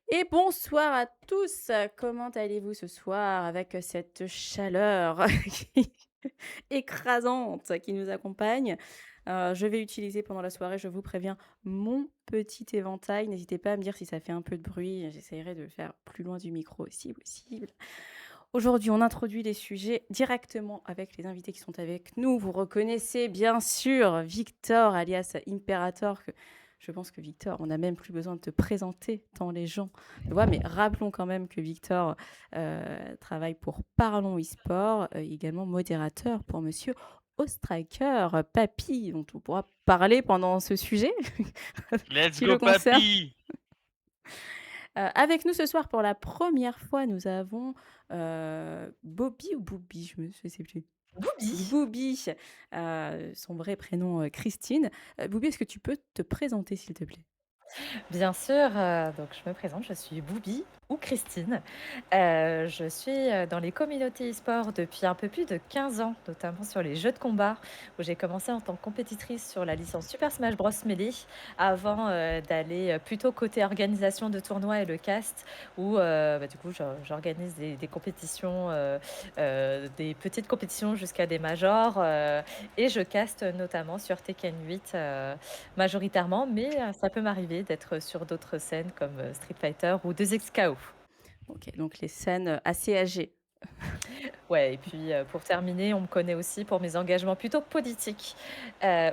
Et bonsoir à tous. Comment allez-vous ce soir avec cette chaleur qui- écrasante qui nous accompagne? Je vais utiliser pendant la soirée, je vous préviens, mon petit éventail. N'hésitez pas à me dire si ça fait un peu de bruit. J'essaierai de le faire plus loin du micro si possible. Aujourd'hui, on introduit les sujets directement avec les invités qui sont avec nous. Vous reconnaissez bien sûr Victor, alias Imperator. Je pense que Victor, on n'a même plus besoin de te présenter tant les gens le voient. Mais rappelons quand même que Victor travaille pour Parlons eSport, également modérateur pour Monsieur Ostriker, Papy, dont on pourra parler pendant ce sujet Let's qui le go concerne. papy! Avec nous ce soir pour la première fois, nous avons Bobby ou Booby, je sais plus. Boubi. Booby, son vrai prénom Christine. Booby, est-ce que tu peux te présenter s'il te plaît? Bien sûr, donc je me présente, je suis Boubi ou Christine. Je suis, dans les communautés e-sport depuis un peu plus de 15 ans, notamment sur les jeux de combat, où j'ai commencé en tant que compétitrice sur la licence Super Smash Bros Melee avant, d'aller, plutôt côté organisation de tournois et le cast où, du coup j'organise des compétitions, des petites compétitions jusqu'à des majors, et je caste notamment sur Tekken 8, majoritairement, mais ça peut m'arriver d'être sur d'autres scènes comme, Street Fighter ou 2XKO. Ok, donc les scènes assez âgées. Ouais et puis, pour terminer, on me connaît aussi pour mes engagements plutôt politiques,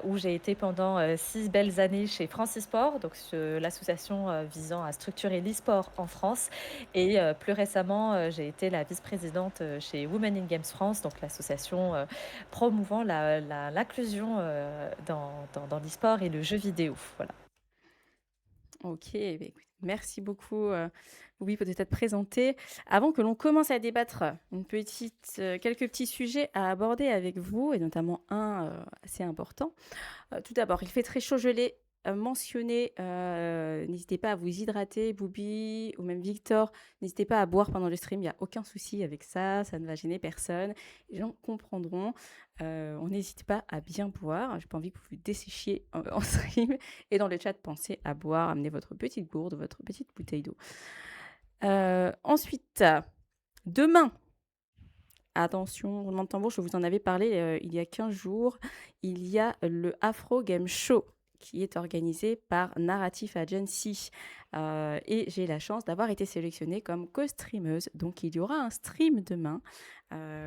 où j'ai été pendant, 6 belles années chez France e-sport, donc l'association, visant à structurer l'e-sport en France et plus récemment, j'ai été la vice-présidente, chez Women in Games France, donc l'association, promouvant l'inclusion, dans l'e-sport et le jeu vidéo. Voilà. Ok, bah écoute, merci beaucoup Booby pour t'être présenté. Avant que l'on commence à débattre, quelques petits sujets à aborder avec vous, et notamment un assez important. Tout d'abord, il fait très chaud, je l'ai mentionné. N'hésitez pas à vous hydrater, Boubi ou même Victor. N'hésitez pas à boire pendant le stream. Il n'y a aucun souci avec ça. Ça ne va gêner personne. Les gens comprendront. On n'hésite pas à bien boire. J'ai pas envie que vous vous desséchiez en stream. Et dans le chat, pensez à boire. Amenez votre petite gourde, votre petite bouteille d'eau. Ensuite, demain, attention, roulement de tambour, je vous en avais parlé il y a 15 jours. Il y a le Afro Game Show qui est organisé par Narrative Agency. Et j'ai la chance d'avoir été sélectionnée comme co-streameuse. Donc il y aura un stream demain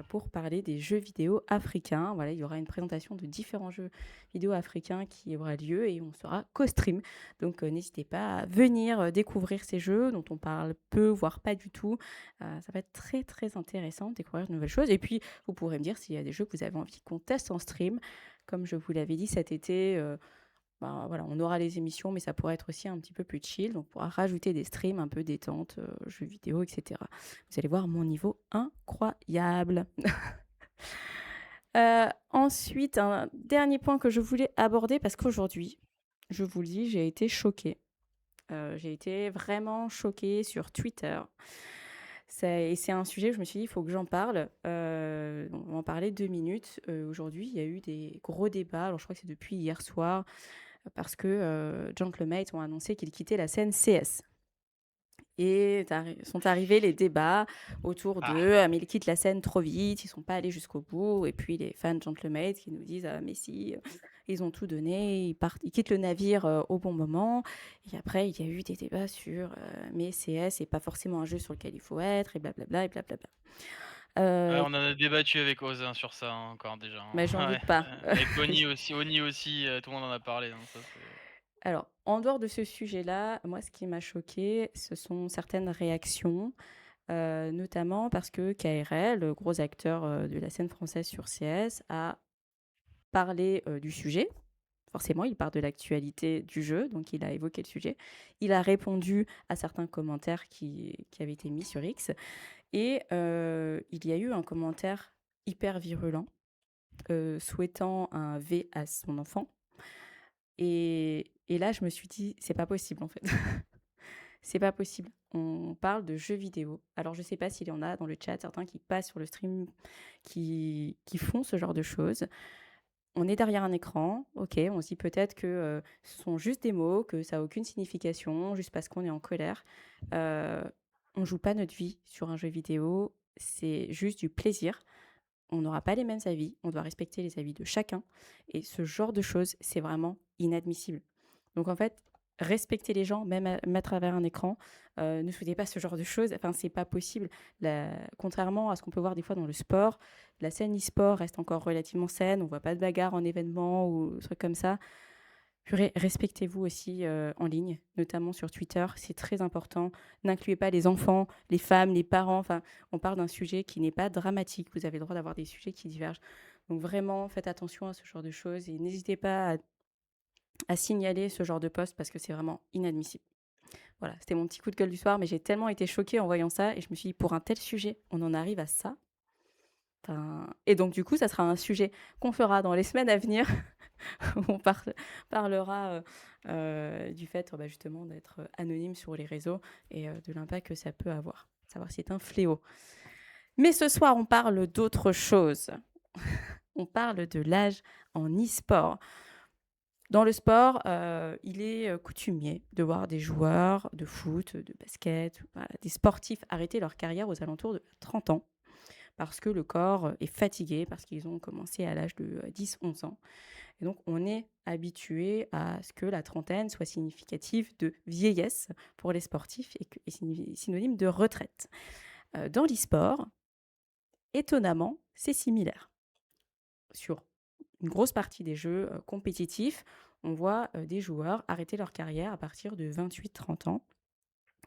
pour parler des jeux vidéo africains. Voilà, il y aura une présentation de différents jeux vidéo africains qui aura lieu et on sera co-stream. Donc n'hésitez pas à venir découvrir ces jeux dont on parle peu, voire pas du tout. Ça va être très très intéressant de découvrir de nouvelles choses. Et puis, vous pourrez me dire s'il y a des jeux que vous avez envie qu'on teste en stream. Comme je vous l'avais dit cet été, voilà, on aura les émissions, mais ça pourrait être aussi un petit peu plus chill. Donc, on pourra rajouter des streams un peu détente, jeux vidéo, etc. Vous allez voir mon niveau incroyable. Ensuite, un dernier point que je voulais aborder, parce qu'aujourd'hui, je vous le dis, j'ai été choquée. J'ai été vraiment choquée sur Twitter. C'est un sujet où je me suis dit: «Il faut que j'en parle». On va en parler 2 minutes. Aujourd'hui, il y a eu des gros débats, alors je crois que c'est depuis hier soir, parce que, Gentlemate ont annoncé qu'ils quittaient la scène CS et sont arrivés les débats autour Ah, d'eux: «Ah mais ils quittent la scène trop vite, ils sont pas allés jusqu'au bout» et puis les fans de Gentlemate qui nous disent: «Ah mais si, ils ont tout donné, ils quittent le navire, au bon moment» et après il y a eu des débats sur, «Mais CS c'est pas forcément un jeu sur lequel il faut être» et blablabla et blablabla. ouais, Heu, on en a débattu avec Oz, encore déjà, hein. mais j'en Ouais, doute pas. avec Oni aussi, tout le monde en a parlé, hein, ça c'est Alors, en dehors de ce sujet-là, moi, ce qui m'a choqué, ce sont certaines réactions, notamment parce que KRL, le gros acteur de la scène française sur CS, a parlé du sujet. Forcément, il parle de l'actualité du jeu, donc il a évoqué le sujet. Il a répondu à certains commentaires qui avaient été mis sur X. Et il y a eu un commentaire hyper virulent souhaitant un V à son enfant. Et là, je me suis dit: «C'est pas possible, en fait. C'est pas possible. On parle de jeux vidéo». Alors, je sais pas s'il y en a dans le chat certains qui passent sur le stream qui font ce genre de choses. on est derrière un écran, ok, on se dit peut-être que ce sont juste des mots, que ça n'a aucune signification, juste parce qu'on est en colère. On joue pas notre vie sur un jeu vidéo, c'est juste du plaisir. On n'aura pas les mêmes avis, on doit respecter les avis de chacun. Et ce genre de choses, c'est vraiment inadmissible. Donc en fait, respecter les gens, même à travers un écran, ne souhaitez pas ce genre de choses. Enfin, c'est pas possible. Contrairement à ce qu'on peut voir des fois dans le sport, la scène e-sport reste encore relativement saine. On voit pas de bagarre en événement ou trucs comme ça. Purée, respectez-vous aussi en ligne, notamment sur Twitter, c'est très important. N'incluez pas les enfants, les femmes, les parents. Enfin, on parle d'un sujet qui n'est pas dramatique. Vous avez le droit d'avoir des sujets qui divergent. Donc vraiment, faites attention à ce genre de choses et n'hésitez pas à signaler ce genre de poste parce que c'est vraiment inadmissible. Voilà, c'était mon petit coup de gueule du soir, mais j'ai tellement été choquée en voyant ça et je me suis dit, pour un tel sujet, on en arrive à ça. Enfin, et donc, du coup, ça sera un sujet qu'on fera dans les semaines à venir. Où on parlera du fait justement d'être anonyme sur les réseaux et de l'impact que ça peut avoir. Savoir si c'est un fléau. Mais ce soir, on parle d'autre chose. On parle de l'âge en e-sport. Dans le sport, il est coutumier de voir des joueurs de foot, de basket, voilà, des sportifs arrêter leur carrière aux alentours de 30 ans parce que le corps est fatigué, parce qu'ils ont commencé à l'âge de 10-11 ans. Et donc, on est habitué à ce que la trentaine soit significative de vieillesse pour les sportifs et synonyme de retraite. Dans l'e-sport, étonnamment, c'est similaire. Sur une grosse partie des jeux compétitifs, on voit des joueurs arrêter leur carrière à partir de 28-30 ans.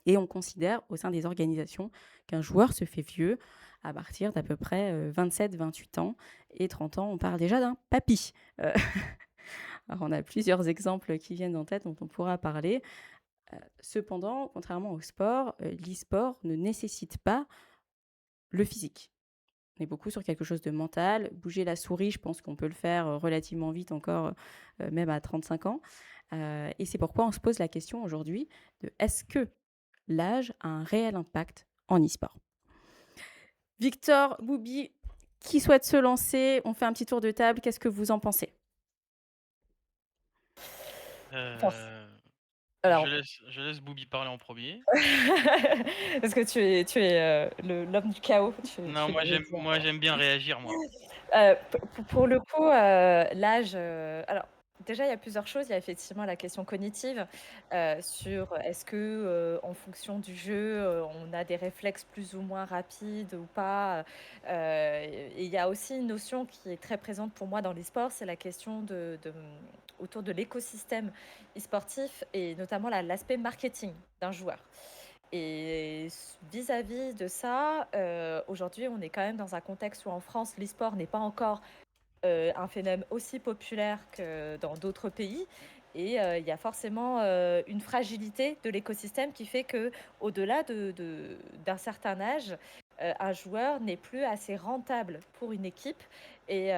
Et on considère au sein des organisations qu'un joueur se fait vieux à partir d'à peu près 27-28 ans. Et 30 ans, on parle déjà d'un papy. Alors, on a plusieurs exemples qui viennent en tête dont on pourra parler. Cependant, contrairement au sport, l'e-sport ne nécessite pas le physique. On est beaucoup sur quelque chose de mental. Bouger la souris, je pense qu'on peut le faire relativement vite encore, même à 35 ans. Et c'est pourquoi on se pose la question aujourd'hui de est-ce que l'âge a un réel impact en e-sport? Victor, Boubi, qui souhaite se lancer? On fait un petit tour de table. Qu'est-ce que vous en pensez? Alors, Je laisse Booby parler en premier. parce que tu es l'homme du chaos, Non, tu l'avais dit. moi j'aime bien réagir, moi. Pour le coup, l'âge, alors déjà, il y a plusieurs choses. Il y a effectivement la question cognitive, sur est-ce que, en fonction du jeu, on a des réflexes plus ou moins rapides ou pas? Et il y a aussi une notion qui est très présente pour moi dans les sports, c'est la question autour de l'écosystème e-sportif et notamment l'aspect marketing d'un joueur. Et vis-à-vis de ça, aujourd'hui, on est quand même dans un contexte où en France, l'e-sport n'est pas encore un phénomène aussi populaire que dans d'autres pays. Et il y a forcément une fragilité de l'écosystème qui fait que, au-delà d'un certain âge, un joueur n'est plus assez rentable pour une équipe. Et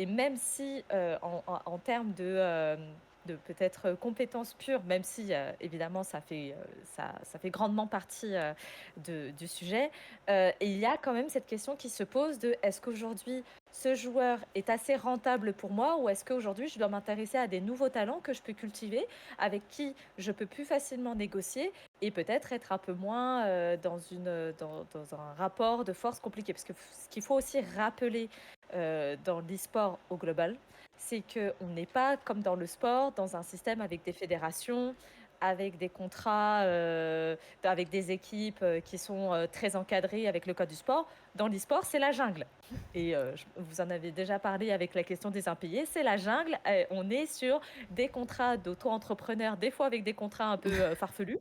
même si, en termes de peut-être compétences pures, même si évidemment ça fait grandement partie du sujet, et il y a quand même cette question qui se pose de est-ce qu'aujourd'hui ce joueur est assez rentable pour moi ou est-ce qu'aujourd'hui je dois m'intéresser à des nouveaux talents que je peux cultiver, avec qui je peux plus facilement négocier et peut-être être un peu moins dans un rapport de force compliqué. Parce que ce qu'il faut aussi rappeler dans l'e-sport au global, c'est qu'on n'est pas comme dans le sport, dans un système avec des fédérations, avec des contrats, avec des équipes qui sont très encadrées avec le code du sport. Dans l'e-sport, c'est la jungle. Et vous en avez déjà parlé avec la question des impayés, c'est la jungle. On est sur des contrats d'auto-entrepreneurs, des fois avec des contrats un peu farfelus.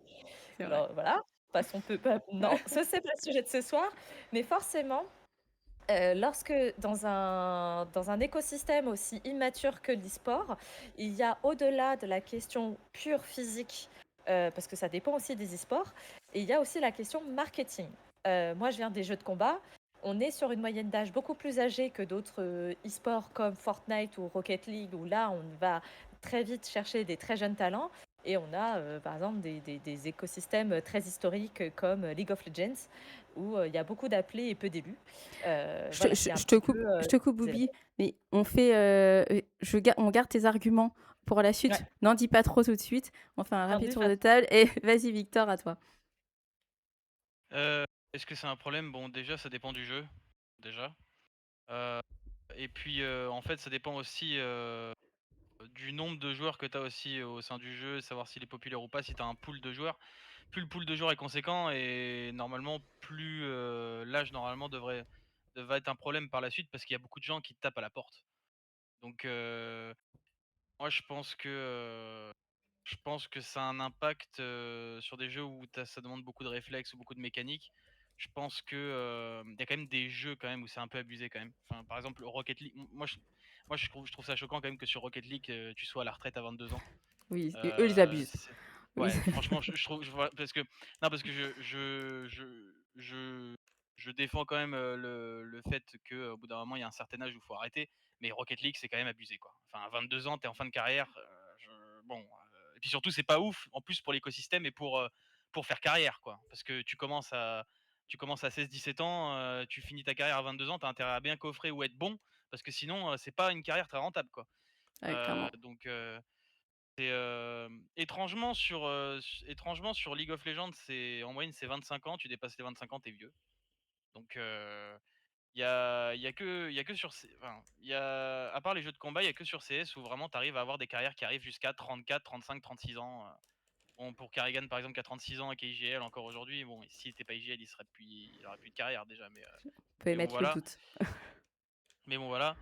C'est vrai. Alors, voilà, passons peu. Non, ce n'est pas le sujet de ce soir. Mais forcément, lorsque dans un écosystème aussi immature que l'e-sport, il y a au-delà de la question pure physique, parce que ça dépend aussi des e-sports, et il y a aussi la question marketing. Moi, je viens des jeux de combat. On est sur une moyenne d'âge beaucoup plus âgée que d'autres e-sports comme Fortnite ou Rocket League, où là, on va très vite chercher des très jeunes talents. Et on a, par exemple, des écosystèmes très historiques comme League of Legends, où il y a beaucoup d'appelés et peu d'élus. Je, Voilà, je- c'est un je te petit coupe, peu je te coupe, des Boubi, aspects. mais on garde tes arguments pour la Ouais, suite. N'en dis pas trop tout de suite. On fait un non, rapide dis tour pas de trop. table et vas-y, Victor, à toi. Heu, Est-ce que c'est un problème? Bon, déjà, ça dépend du jeu, déjà. Heu et puis, en fait, ça dépend aussi, du nombre de joueurs que tu as aussi au sein du jeu, savoir s'il est populaire ou pas. Si tu as un pool de joueurs, plus le pool de joueurs est conséquent et normalement plus, l'âge normalement devrait être un problème par la suite parce qu'il y a beaucoup de gens qui te tapent à la porte. Donc, moi je pense que ça a un impact, sur des jeux où ça demande beaucoup de réflexes ou beaucoup de mécanique. Je pense que, il y a quand même des jeux quand même où c'est un peu abusé quand même. Enfin, par exemple, Rocket League, moi je trouve ça choquant quand même que sur Rocket League, tu sois à la retraite à 22 ans. Oui, et eux, ils abusent. C'est Oui. Ouais, franchement, je trouve je vois parce que non, parce que je défends quand même, le fait qu'au bout d'un moment, il y a un certain âge où il faut arrêter, mais Rocket League, c'est quand même abusé, quoi. Enfin, à 22 ans, tu es en fin de carrière, et puis surtout, c'est pas ouf, en plus pour l'écosystème et pour faire carrière, quoi. Parce que tu commences à 16-17 ans, tu finis ta carrière à 22 ans, tu as intérêt à bien coffrer ou être bon, parce que sinon, c'est pas une carrière très rentable, quoi. Ouais, clairement. Donc c'est, étrangement sur League of Legends, c'est en moyenne c'est 25 ans, tu dépasses les 25 ans, tu es vieux. Donc il y a que sur C enfin, il y a à part les jeux de combat, il y a que sur CS où vraiment tu arrives à avoir des carrières qui arrivent jusqu'à 34-35-36 ans. Bon, pour Karrigan par exemple qui a 36 ans et qui est IGL encore aujourd'hui, bon, s'il était pas IGL, il aurait plus de carrière déjà, On peut mais bon émettre le voilà. doute. Mais bon voilà,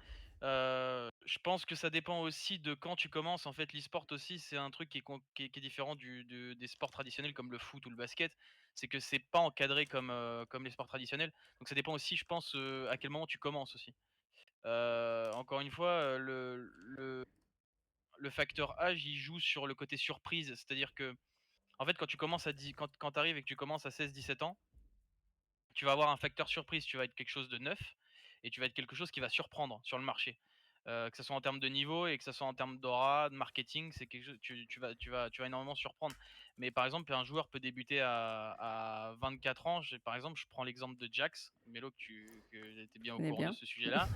je pense que ça dépend aussi de quand tu commences. En fait, l'e-sport aussi, c'est un truc qui est différent des sports traditionnels comme le foot ou le basket. C'est que c'est pas encadré comme les sports traditionnels. Donc ça dépend aussi, je pense, à quel moment tu commences aussi. Encore une fois, le facteur âge, il joue sur le côté surprise. C'est-à-dire que, en fait, quand tu arrives et que tu commences à 16-17 ans, tu vas avoir un facteur surprise, tu vas être quelque chose de neuf et tu vas être quelque chose qui va surprendre sur le marché. Que ce soit en termes de niveau et que ce soit en termes d'aura, de marketing, c'est quelque chose, tu vas énormément surprendre. Mais par exemple, un joueur peut débuter à 24 ans. Par exemple, je prends l'exemple de Jax, Mélo, que tu bien Je au connais courant de bien. ce sujet-là.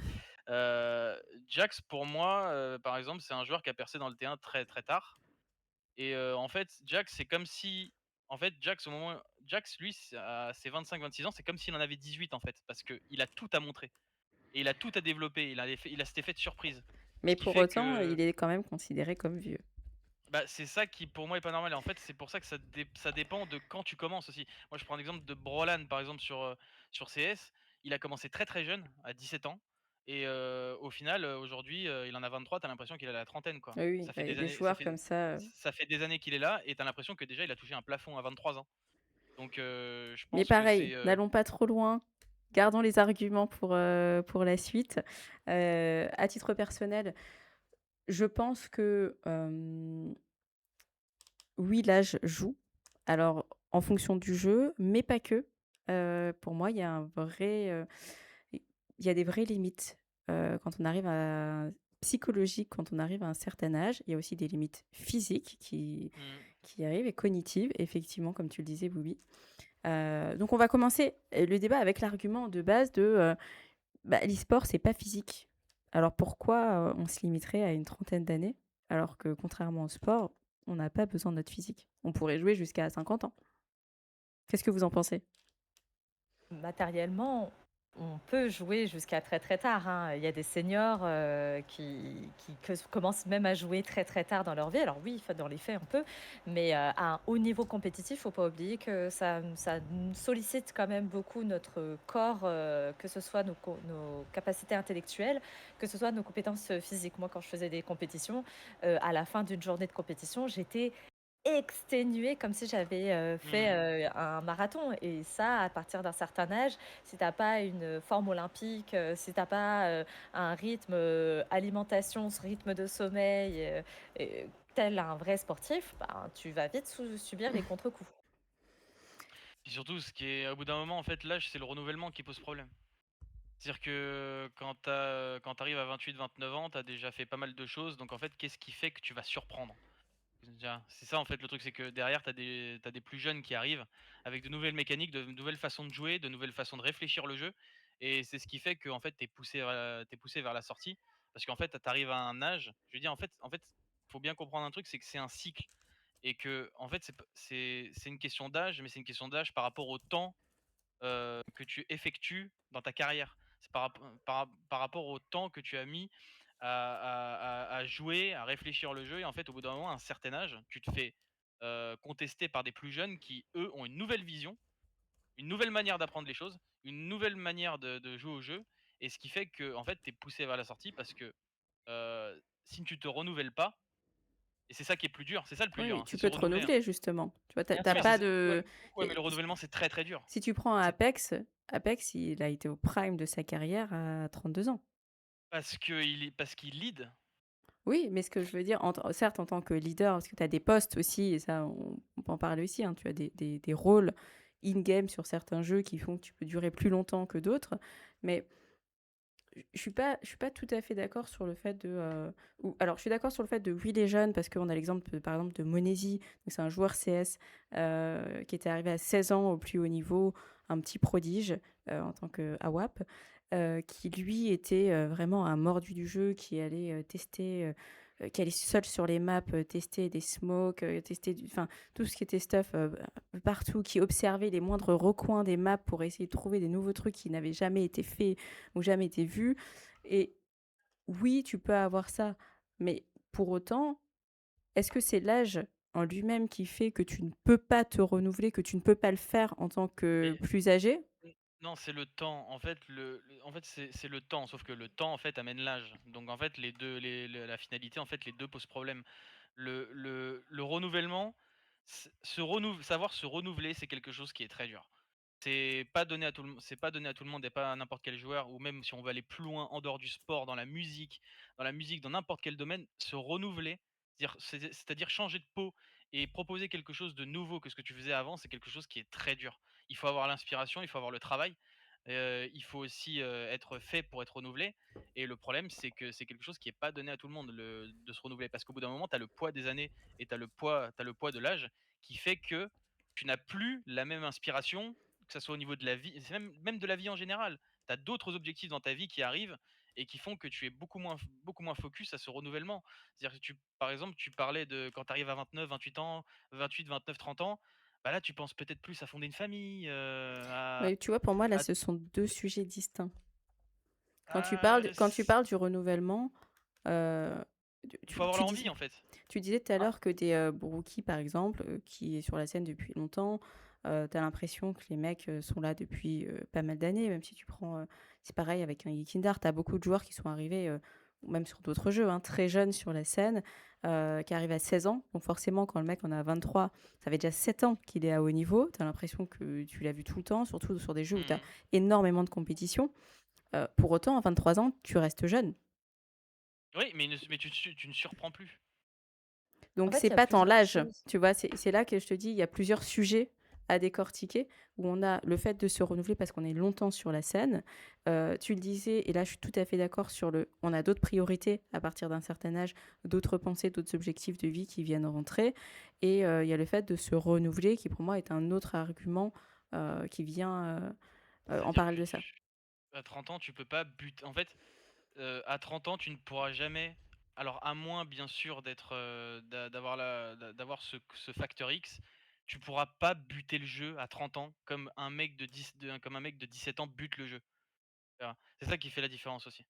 Jax, pour moi, par exemple, c'est un joueur qui a percé dans le T1 très très tard. Et en fait, Jax, au moment Jax, lui, à ses 25-26 ans, c'est comme s'il en avait 18 en fait, parce qu'il a tout à montrer et il a tout à développer. Il a cet effet de surprise. Ce Mais qui pour fait autant, que il est quand même considéré comme vieux. bah, c'est ça qui pour moi est pas normal et en fait, c'est pour ça que ça dépend de quand tu commences aussi. Moi, je prends l'exemple de Brolan par exemple sur CS. Il a commencé très, très jeune, à 17 ans et au final, aujourd'hui, il en a 23, tu as l'impression qu'il a la trentaine, quoi. Oui, oui, Ça bah, fait il y a des des années ça joueurs fait comme ça. ça fait des années qu'il est là et tu as l'impression que déjà il a touché un plafond à 23 ans. Donc je Mais pense que pareil, n'allons pas trop loin. Gardons les arguments pour la suite. À titre personnel, je pense que oui, l'âge joue. Alors, en fonction du jeu, mais pas que. Pour moi, il y a des vraies limites quand on arrive psychologiques, quand on arrive à un certain âge. Il y a aussi des limites physiques mmh. qui arrivent et cognitives, effectivement, comme tu le disais, Boubi. Donc, on va commencer le débat avec l'argument de base de l'e-sport, c'est pas physique. Alors, pourquoi on se limiterait à une trentaine d'années alors que, contrairement au sport, on n'a pas besoin de notre physique. On pourrait jouer jusqu'à 50 ans. Qu'est-ce que vous en pensez? Matériellement, on peut jouer jusqu'à très très tard, hein. Il y a des seniors commencent même à jouer très très tard dans leur vie. Alors oui, dans les faits, on peut, mais à un haut niveau compétitif, faut pas oublier que ça nous sollicite quand même beaucoup notre corps, que ce soit nos capacités intellectuelles, que ce soit nos compétences physiques. Moi, quand je faisais des compétitions, à la fin d'une journée de compétition, j'étais exténuée comme si j'avais, fait, Mmh. un marathon et ça, à partir d'un certain âge, si tu as pas une forme olympique, si tu as pas, un rythme, alimentation, ce rythme de sommeil, tel un vrai sportif, ben, tu vas vite subir les contre-coups. Puis surtout, ce qui est au bout d'un moment, en fait, l'âge, c'est le renouvellement qui pose problème. C'est-à-dire que quand tu arrives à 28-29 ans, tu as déjà fait pas mal de choses, donc en fait, qu'est-ce qui fait que tu vas surprendre? C'est ça en fait le truc, c'est que derrière t'as des plus jeunes qui arrivent avec de nouvelles mécaniques, de nouvelles façons de jouer, de nouvelles façons de réfléchir le jeu et c'est ce qui fait que en fait tu poussé vers la sortie parce qu'en fait tu arrives à un âge, je veux dire en fait, faut bien comprendre un truc, c'est que c'est un cycle et que en fait c'est une question d'âge, mais c'est une question d'âge par rapport au temps que tu effectues dans ta carrière. C'est par rapport au temps que tu as mis à jouer, à réfléchir le jeu et en fait, au bout d'un moment, à un certain âge, tu te fais, contester par des plus jeunes qui, eux, ont une nouvelle vision, une nouvelle manière d'apprendre les choses, une nouvelle manière de jouer au jeu et ce qui fait que en fait, tu es poussé vers la sortie parce que, si tu te renouvelles pas et c'est ça qui est plus dur, c'est ça le plus dur, Oui, hein, c'est tu se peux te renouveler, hein. renouveler justement. Tu vois? Tu Bien as sûr. Oui, c'est pas ça. Ouais, de ouais, mais le renouvellement, c'est très, très dur. si tu prends C'est Apex, il a été au prime de sa carrière à 32 ans. parce qu'il lead. Oui, mais ce que je veux dire, certes, en tant que leader, parce que tu as des postes aussi, et ça, on peut en parler aussi, hein, tu as des rôles in-game sur certains jeux qui font que tu peux durer plus longtemps que d'autres, mais je suis pas tout à fait d'accord sur le fait de... alors, je suis d'accord sur le fait de, oui, les jeunes, parce qu'on a l'exemple, par exemple, de Monesi, donc c'est un joueur CS qui était arrivé à 16 ans au plus haut niveau, un petit prodige en tant que AWAP, qui lui était vraiment un mordu du jeu, qui allait tester, qui allait seul sur les maps tester des smokes, tester enfin, tout ce qui était stuff partout, qui observait les moindres recoins des maps pour essayer de trouver des nouveaux trucs qui n'avaient jamais été faits ou jamais été vus. Et oui, tu peux avoir ça, mais pour autant, est-ce que c'est l'âge en lui-même qui fait que tu ne peux pas te renouveler, que tu ne peux pas le faire en tant que Mais plus âgé? non, c'est le temps. En fait, en fait, c'est le temps, sauf que le temps, en fait, amène l'âge. Donc, en fait, les 2 la finalité, en fait, les 2 posent problème. Le renouvellement, savoir se renouveler, c'est quelque chose qui est très dur. C'est pas donné à tout le monde et pas à n'importe quel joueur ou même si on veut aller plus loin en dehors du sport, dans la musique, dans n'importe quel domaine, se renouveler, c'est-à-dire changer de peau et proposer quelque chose de nouveau que ce que tu faisais avant, c'est quelque chose qui est très dur. Il faut avoir l'inspiration, il faut avoir le travail, il faut aussi, être fait pour être renouvelé et le problème, c'est que c'est quelque chose qui est pas donné à tout le monde de se renouveler parce qu'au bout d'un moment, tu as le poids des années et tu le poids de l'âge qui fait que tu n'as plus la même inspiration, que ça soit au niveau de la vie, c'est même de la vie en général. Tu as d'autres objectifs dans ta vie qui arrivent et qui font que tu es beaucoup moins focus à ce renouvellement. C'est-à-dire que par exemple, tu parlais de quand tu arrives à 29, 28 ans, 28, 29, 30 ans, bah là, tu penses peut-être plus à fonder une famille, Mais tu vois, pour moi, là, à- ce sont deux sujets distincts. à- Quand tu parles du renouvellement, euh, il faut avoir l'envie en fait. tu disais tout à Ah, l'heure que des Brookie, par exemple, qui est sur la scène depuis longtemps, tu as l'impression que les mecs sont là depuis pas mal d'années, même si tu prends... c'est pareil avec un Geekindar, tu as beaucoup de joueurs qui sont arrivés, ou même sur d'autres jeux, hein, très jeunes sur la scène, qui arrivent à 16 ans. Donc forcément, quand le mec en a 23, ça fait déjà 7 ans qu'il est à haut niveau. Tu as l'impression que tu l'as vu tout le temps, surtout sur des jeux où tu as mhm. énormément de compétition. Pour autant, à 23 ans, tu restes jeune. Oui, mais tu ne surprends plus. En Donc, fait, c'est il y a pas tant plusieurs l'âge, choses. tu vois. C'est là que je te dis, il y a plusieurs sujets à décortiquer, où on a le fait de se renouveler parce qu'on est longtemps sur la scène. Tu le disais, et là, je suis tout à fait d'accord sur le... On a d'autres priorités à partir d'un certain âge, d'autres pensées, d'autres objectifs de vie qui viennent rentrer. Et il y a le fait de se renouveler, qui pour moi est un autre argument qui vient en C'est-à-dire parallèle que de ça. à 30 ans, tu peux pas buter. En fait, à 30 ans, tu ne pourras jamais, alors à moins bien sûr d'être, d'avoir ce facteur X, tu pourras pas buter le jeu à 30 ans comme un mec de 17 ans bute le jeu. Tu vois? C'est ça qui fait la différence aussi,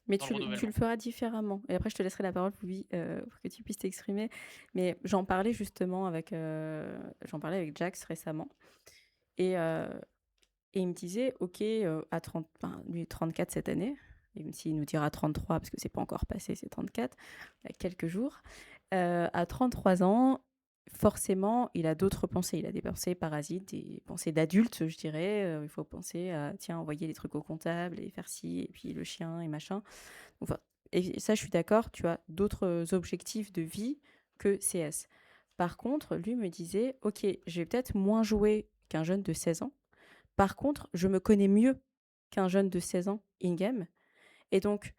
Mais dans le tu le renouvellement. feras différemment. Et après, je te laisserai la parole, Louis, pour que tu puisses t'exprimer. Mais j'en parlais justement j'en parlais avec Jax récemment. Et, euh, et il me disait, OK, à 30, enfin, lui, 34 cette année, même s'il nous dira 33, parce que c'est pas encore passé, c'est 34, il y a quelques jours. À 33 ans, forcément, il a d'autres pensées. Il a des pensées parasites, des pensées d'adulte, je dirais. Il faut penser à, tiens, envoyer les trucs au comptable et faire ci, et puis le chien et machin. Enfin, et ça, je suis d'accord, tu as d'autres objectifs de vie que CS. Par contre, lui me disait, OK, je vais peut-être moins jouer qu'un jeune de 16 ans. Par contre, je me connais mieux qu'un jeune de 16 ans in-game. Et donc,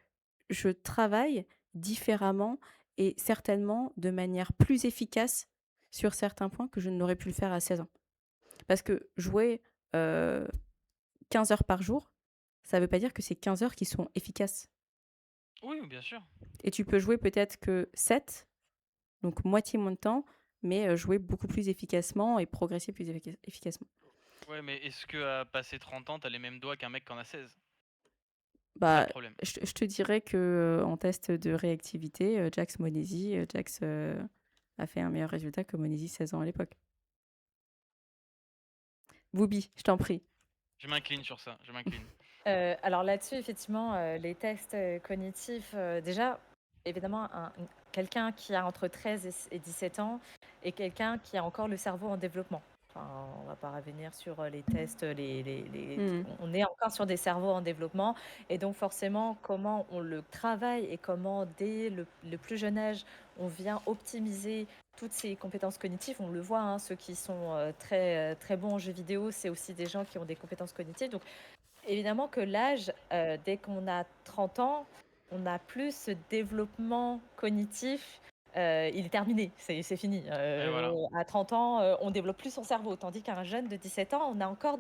je travaille différemment et certainement de manière plus efficace sur certains points que je ne l'aurais pu le faire à 16 ans. Parce que jouer 15 heures par jour, ça ne veut pas dire que c'est 15 heures qui sont efficaces. Oui, bien sûr. Et tu peux jouer peut-être que 7, donc moitié moins de temps, mais jouer beaucoup plus efficacement et progresser plus efficacement. Ouais, mais est-ce qu'à passer 30 ans, t'as les mêmes doigts qu'un mec qui en a 16? C'est ça le Bah, problème. je te dirais que en test de réactivité, Jax Monesi, Jax a fait un meilleur résultat que Monesi 16 ans à l'époque. Boubi, je t'en prie. Je m'incline sur ça, je m'incline. Alors là-dessus, effectivement, les tests cognitifs, déjà, évidemment, quelqu'un qui a entre 13 et 17 ans et quelqu'un qui a encore le cerveau en développement. Enfin, on va pas revenir sur les tests, on est encore sur des cerveaux en développement et donc forcément, comment on le travaille et comment dès le plus jeune âge, on vient optimiser toutes ces compétences cognitives. On le voit, hein, ceux qui sont très, très bons en jeux vidéo, c'est aussi des gens qui ont des compétences cognitives. Donc, évidemment que l'âge, dès qu'on a 30 ans, on n'a plus ce développement cognitif, il est terminé, c'est fini. Et voilà. À 30 ans, on développe plus son cerveau, tandis qu'un jeune de 17 ans, on a encore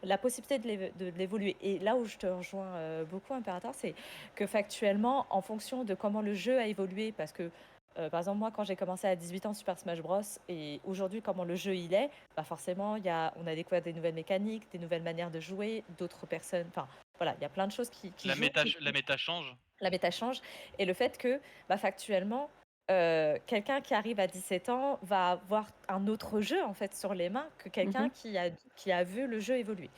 la possibilité de l'évoluer. Et là où je te rejoins beaucoup, Impérator, c'est que factuellement, en fonction de comment le jeu a évolué, parce que par exemple, moi, quand j'ai commencé à 18 ans Super Smash Bros. Et aujourd'hui, comment le jeu il est, bah forcément, on a découvert des nouvelles mécaniques, des nouvelles manières de jouer, d'autres personnes. Enfin, voilà, il y a plein de choses qui La jouent, méta, la méta change. la méta change. Et le fait que, bah, factuellement, quelqu'un qui arrive à 17 ans va avoir un autre jeu en fait sur les mains que quelqu'un qui a vu le jeu évoluer.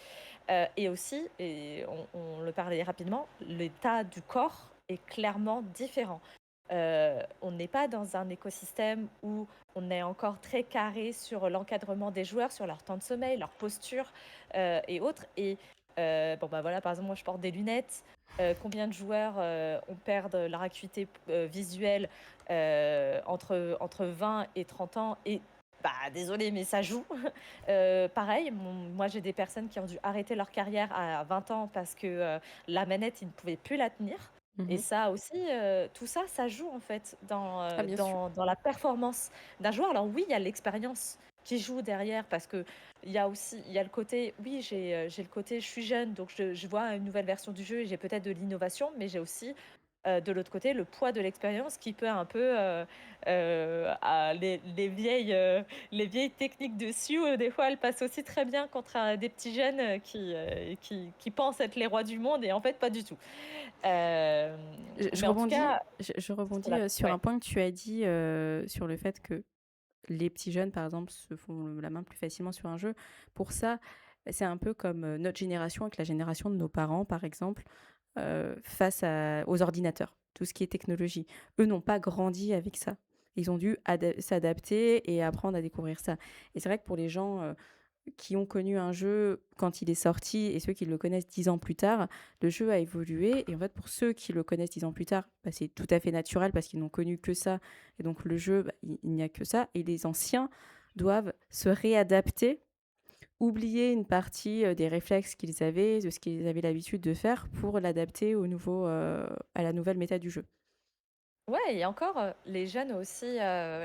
Et aussi, et on le parlait rapidement, l'état du corps est clairement différent. On n'est pas dans un écosystème où on est encore très carré sur l'encadrement des joueurs, sur leur temps de sommeil, leur posture et autres. Et bon, bah voilà, par exemple, moi je porte des lunettes. Combien de joueurs ont perdu leur acuité visuelle entre 20 et 30 ans et bah désolé, mais ça joue. Pareil, moi j'ai des personnes qui ont dû arrêter leur carrière à 20 ans parce que la manette, ils ne pouvaient plus la tenir. Et ça aussi, tout ça, ça joue en fait Ah, bien sûr. dans la performance d'un joueur. Alors oui, il y a l'expérience qui joue derrière parce que il y a aussi, il y a le côté, oui, j'ai le côté, je suis jeune, donc je vois une nouvelle version du jeu et j'ai peut-être de l'innovation, mais j'ai aussi de l'autre côté le poids de l'expérience qui peut un peu les vieilles techniques dessus. Des fois, elles passent aussi très bien contre des petits jeunes qui pensent être les rois du monde et en fait pas du tout. Je Mais en tout rebondis, cas, je rebondis voilà, sur ouais. un point que tu as dit sur le fait que les petits jeunes, par exemple, se font la main plus facilement sur un jeu. Pour ça, c'est un peu comme notre génération avec la génération de nos parents, par exemple, face aux ordinateurs, tout ce qui est technologie. Eux n'ont pas grandi avec ça. Ils ont dû s'adapter et apprendre à découvrir ça. Et c'est vrai que pour les gens qui ont connu un jeu quand il est sorti et ceux qui le connaissent 10 ans plus tard, le jeu a évolué. Et en fait, pour ceux qui le connaissent 10 ans plus tard, bah, c'est tout à fait naturel parce qu'ils n'ont connu que ça. Et donc, le jeu, bah, il n'y a que ça. Et les anciens doivent se réadapter, oublier une partie des réflexes qu'ils avaient, de ce qu'ils avaient l'habitude de faire pour l'adapter à la nouvelle méta du jeu. Ouais, et encore, les jeunes aussi,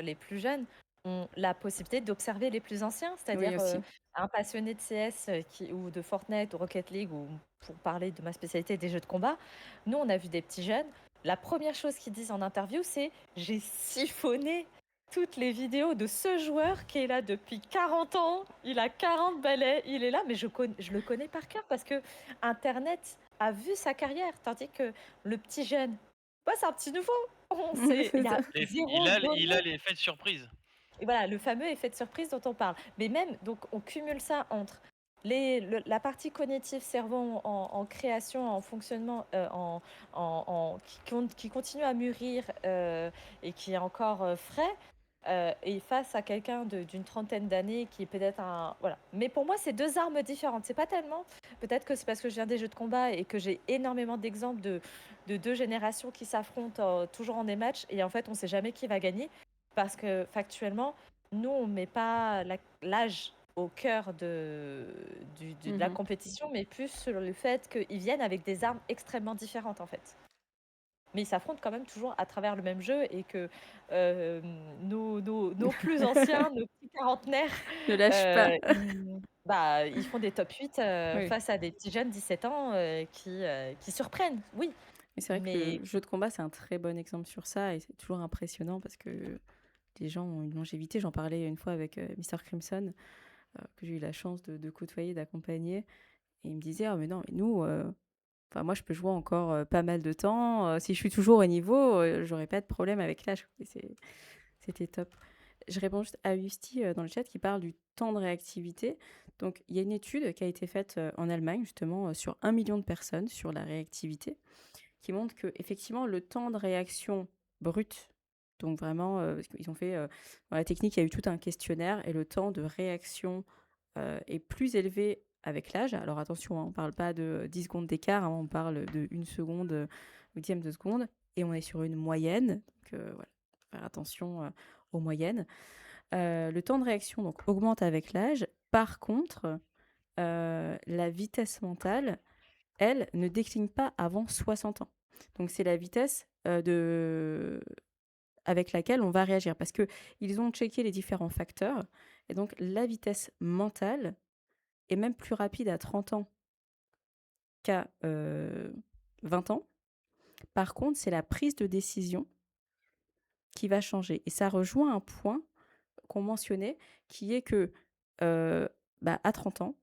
les plus jeunes ont la possibilité d'observer les plus anciens. Oui, C'est-à-dire, aussi. un passionné de CS, ou de Fortnite ou Rocket League ou pour parler de ma spécialité des jeux de combat, nous, on a vu des petits jeunes. La première chose qu'ils disent en interview, c'est: «J'ai siphonné toutes les vidéos de ce joueur qui est là depuis 40 ans. Il a 40 balais, il est là, mais je le connais par cœur parce que internet a vu sa carrière». Tandis que le petit jeune, bah, c'est un petit nouveau. Il C'est y ça. a zéro Il a données. l'effet de surprise. Et voilà, le fameux effet de surprise dont on parle. Mais même, donc, on cumule ça entre la partie cognitive cerveau en création, en fonctionnement, qui continue à mûrir et qui est encore frais, et face à quelqu'un d'une trentaine d'années qui est peut-être un... Voilà. Mais pour moi, c'est deux armes différentes. C'est pas tellement... Peut-être que c'est parce que je viens des jeux de combat et que j'ai énormément d'exemples de deux générations qui s'affrontent toujours en des matchs et en fait, on sait jamais qui va gagner. Parce que factuellement, nous, on met pas l'âge au cœur de la Mhm. compétition, mais plus sur le fait qu'ils viennent avec des armes extrêmement différentes, en fait. mais ils s'affrontent quand même toujours à travers le même jeu et que euh, nos plus anciens, nos petits quarantenaires, Ne lâche pas. ils font des top 8 Oui. face à des petits jeunes 17 ans qui surprennent, oui. Mais c'est vrai que Mais le jeu de combat, c'est un très bon exemple sur ça et c'est toujours impressionnant parce que les gens ont une longévité. J'en parlais une fois avec Mr. Crimson, que j'ai eu la chance de côtoyer, d'accompagner. Et il me disait, ah mais non, mais nous, enfin moi je peux jouer encore pas mal de temps. Si je suis toujours au niveau, j'aurais pas de problème avec l'âge. Et c'était top. Je réponds juste à Yusti dans le chat qui parle du temps de réactivité. Donc il y a une étude qui a été faite en Allemagne justement sur 1 million de personnes sur la réactivité qui montre que effectivement le temps de réaction brut, donc vraiment, parce qu'ils ont fait dans la technique, il y a eu tout un questionnaire et le temps de réaction est plus élevé avec l'âge. Alors attention, hein, on ne parle pas de 10 secondes d'écart, hein, on parle de 1 seconde, huitième de seconde, et on est sur une moyenne. Donc voilà, faire attention aux moyennes. Le temps de réaction donc, augmente avec l'âge. Par contre, la vitesse mentale, elle, ne décline pas avant 60 ans. Donc c'est la vitesse avec laquelle on va réagir. Parce qu'ils ont checké les différents facteurs. Et donc la vitesse mentale est même plus rapide à 30 ans qu'à 20 ans. Par contre, c'est la prise de décision qui va changer. Et ça rejoint un point qu'on mentionnait, qui est que à 30 ans,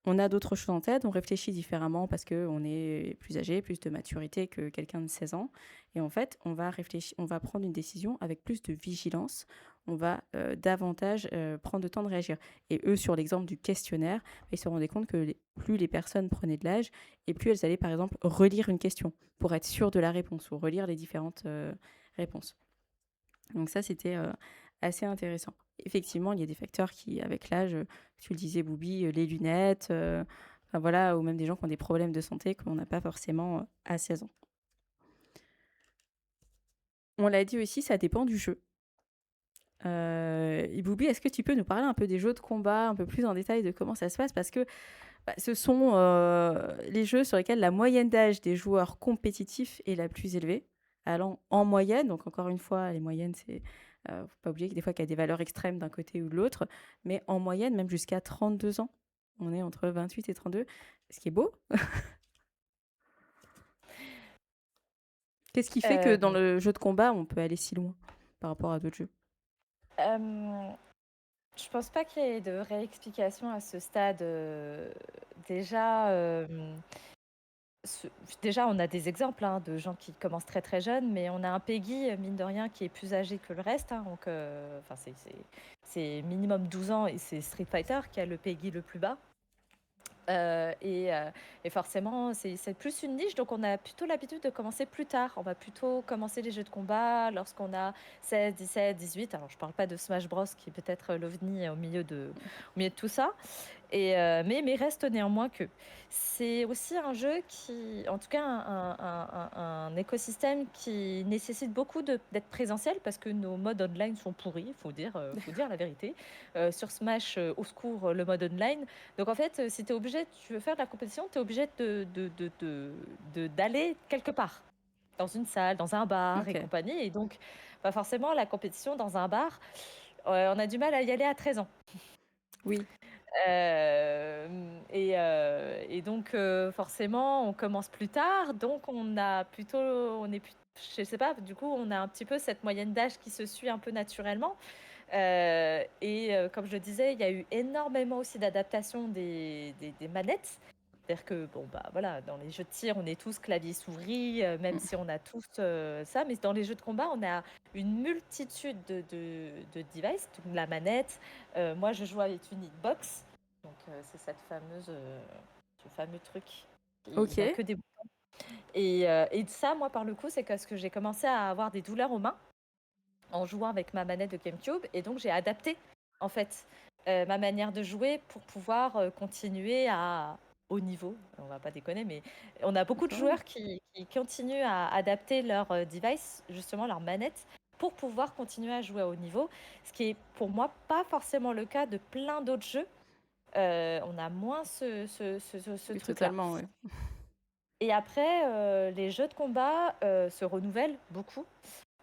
on a d'autres choses en tête, on réfléchit différemment parce qu'on est plus âgé, plus de maturité que quelqu'un de 16 ans. Et en fait, on va réfléchir, on va prendre une décision avec plus de vigilance, on va davantage prendre le temps de réagir. Et eux, sur l'exemple du questionnaire, ils se rendaient compte que plus les personnes prenaient de l'âge, et plus elles allaient, par exemple, relire une question pour être sûres de la réponse ou relire les différentes réponses. Donc ça, c'était assez intéressant. Effectivement, il y a des facteurs qui, avec l'âge, tu le disais, Boubi, les lunettes, enfin, voilà, ou même des gens qui ont des problèmes de santé qu'on n'a pas forcément à 16 ans. On l'a dit aussi, ça dépend du jeu. Et Boubi, est-ce que tu peux nous parler un peu des jeux de combat, un peu plus en détail de comment ça se passe? Parce que ce sont les jeux sur lesquels la moyenne d'âge des joueurs compétitifs est la plus élevée, allant en moyenne, donc encore une fois, les moyennes, c'est faut pas oublier que des fois qu'il y a des valeurs extrêmes d'un côté ou de l'autre, mais en moyenne, même jusqu'à 32 ans. On est entre 28 et 32, ce qui est beau. Qu'est-ce qui fait que dans le jeu de combat, on peut aller si loin par rapport à d'autres jeux? Je pense pas qu'il y ait de réexplication à ce stade. Déjà, déjà, on a des exemples de gens qui commencent très très jeunes, mais on a un Peggy, mine de rien, qui est plus âgé que le reste. Donc, c'est minimum 12 ans et c'est Street Fighter qui a le Peggy le plus bas. Et forcément, c'est plus une niche, donc on a plutôt l'habitude de commencer plus tard. On va plutôt commencer les jeux de combat lorsqu'on a 16, 17, 18. Alors, je parle pas de Smash Bros, qui est peut-être l'ovni au milieu de tout ça. Mais reste néanmoins que c'est aussi un jeu qui, en tout cas, un écosystème qui nécessite beaucoup d'être présentiel parce que nos modes online sont pourris, faut dire la vérité. Sur Smash, au secours, le mode online. Donc en fait, si tu veux faire de la compétition, tu es obligé d'aller quelque part, dans une salle, dans un bar et Ok. compagnie. Et donc, pas forcément, la compétition dans un bar, on a du mal à y aller à 13 ans. Oui. Et donc, forcément, on commence plus tard, donc je sais pas, du coup, on a un petit peu cette moyenne d'âge qui se suit un peu naturellement. Comme je le disais, il y a eu énormément aussi d'adaptation des manettes. C'est-à-dire que, bon, voilà, dans les jeux de tir, on est tous clavier-souris, même si on a tous ça, mais dans les jeux de combat, on a une multitude de devices, donc la manette. Moi, je joue avec une hitbox, donc c'est ce fameux truc qui Ok. n'a que des boutons. Et ça, moi, par le coup, c'est parce que j'ai commencé à avoir des douleurs aux mains en jouant avec ma manette de GameCube. Et donc, j'ai adapté, en fait, ma manière de jouer pour pouvoir continuer à haut niveau. On va pas déconner, mais on a beaucoup de D'accord. joueurs qui continuent à adapter leur device, justement leur manette, pour pouvoir continuer à jouer à haut niveau. Ce qui est, pour moi, pas forcément le cas de plein d'autres jeux. On a moins ce Oui, truc-là. totalement, ouais. Et après, les jeux de combat se renouvellent beaucoup.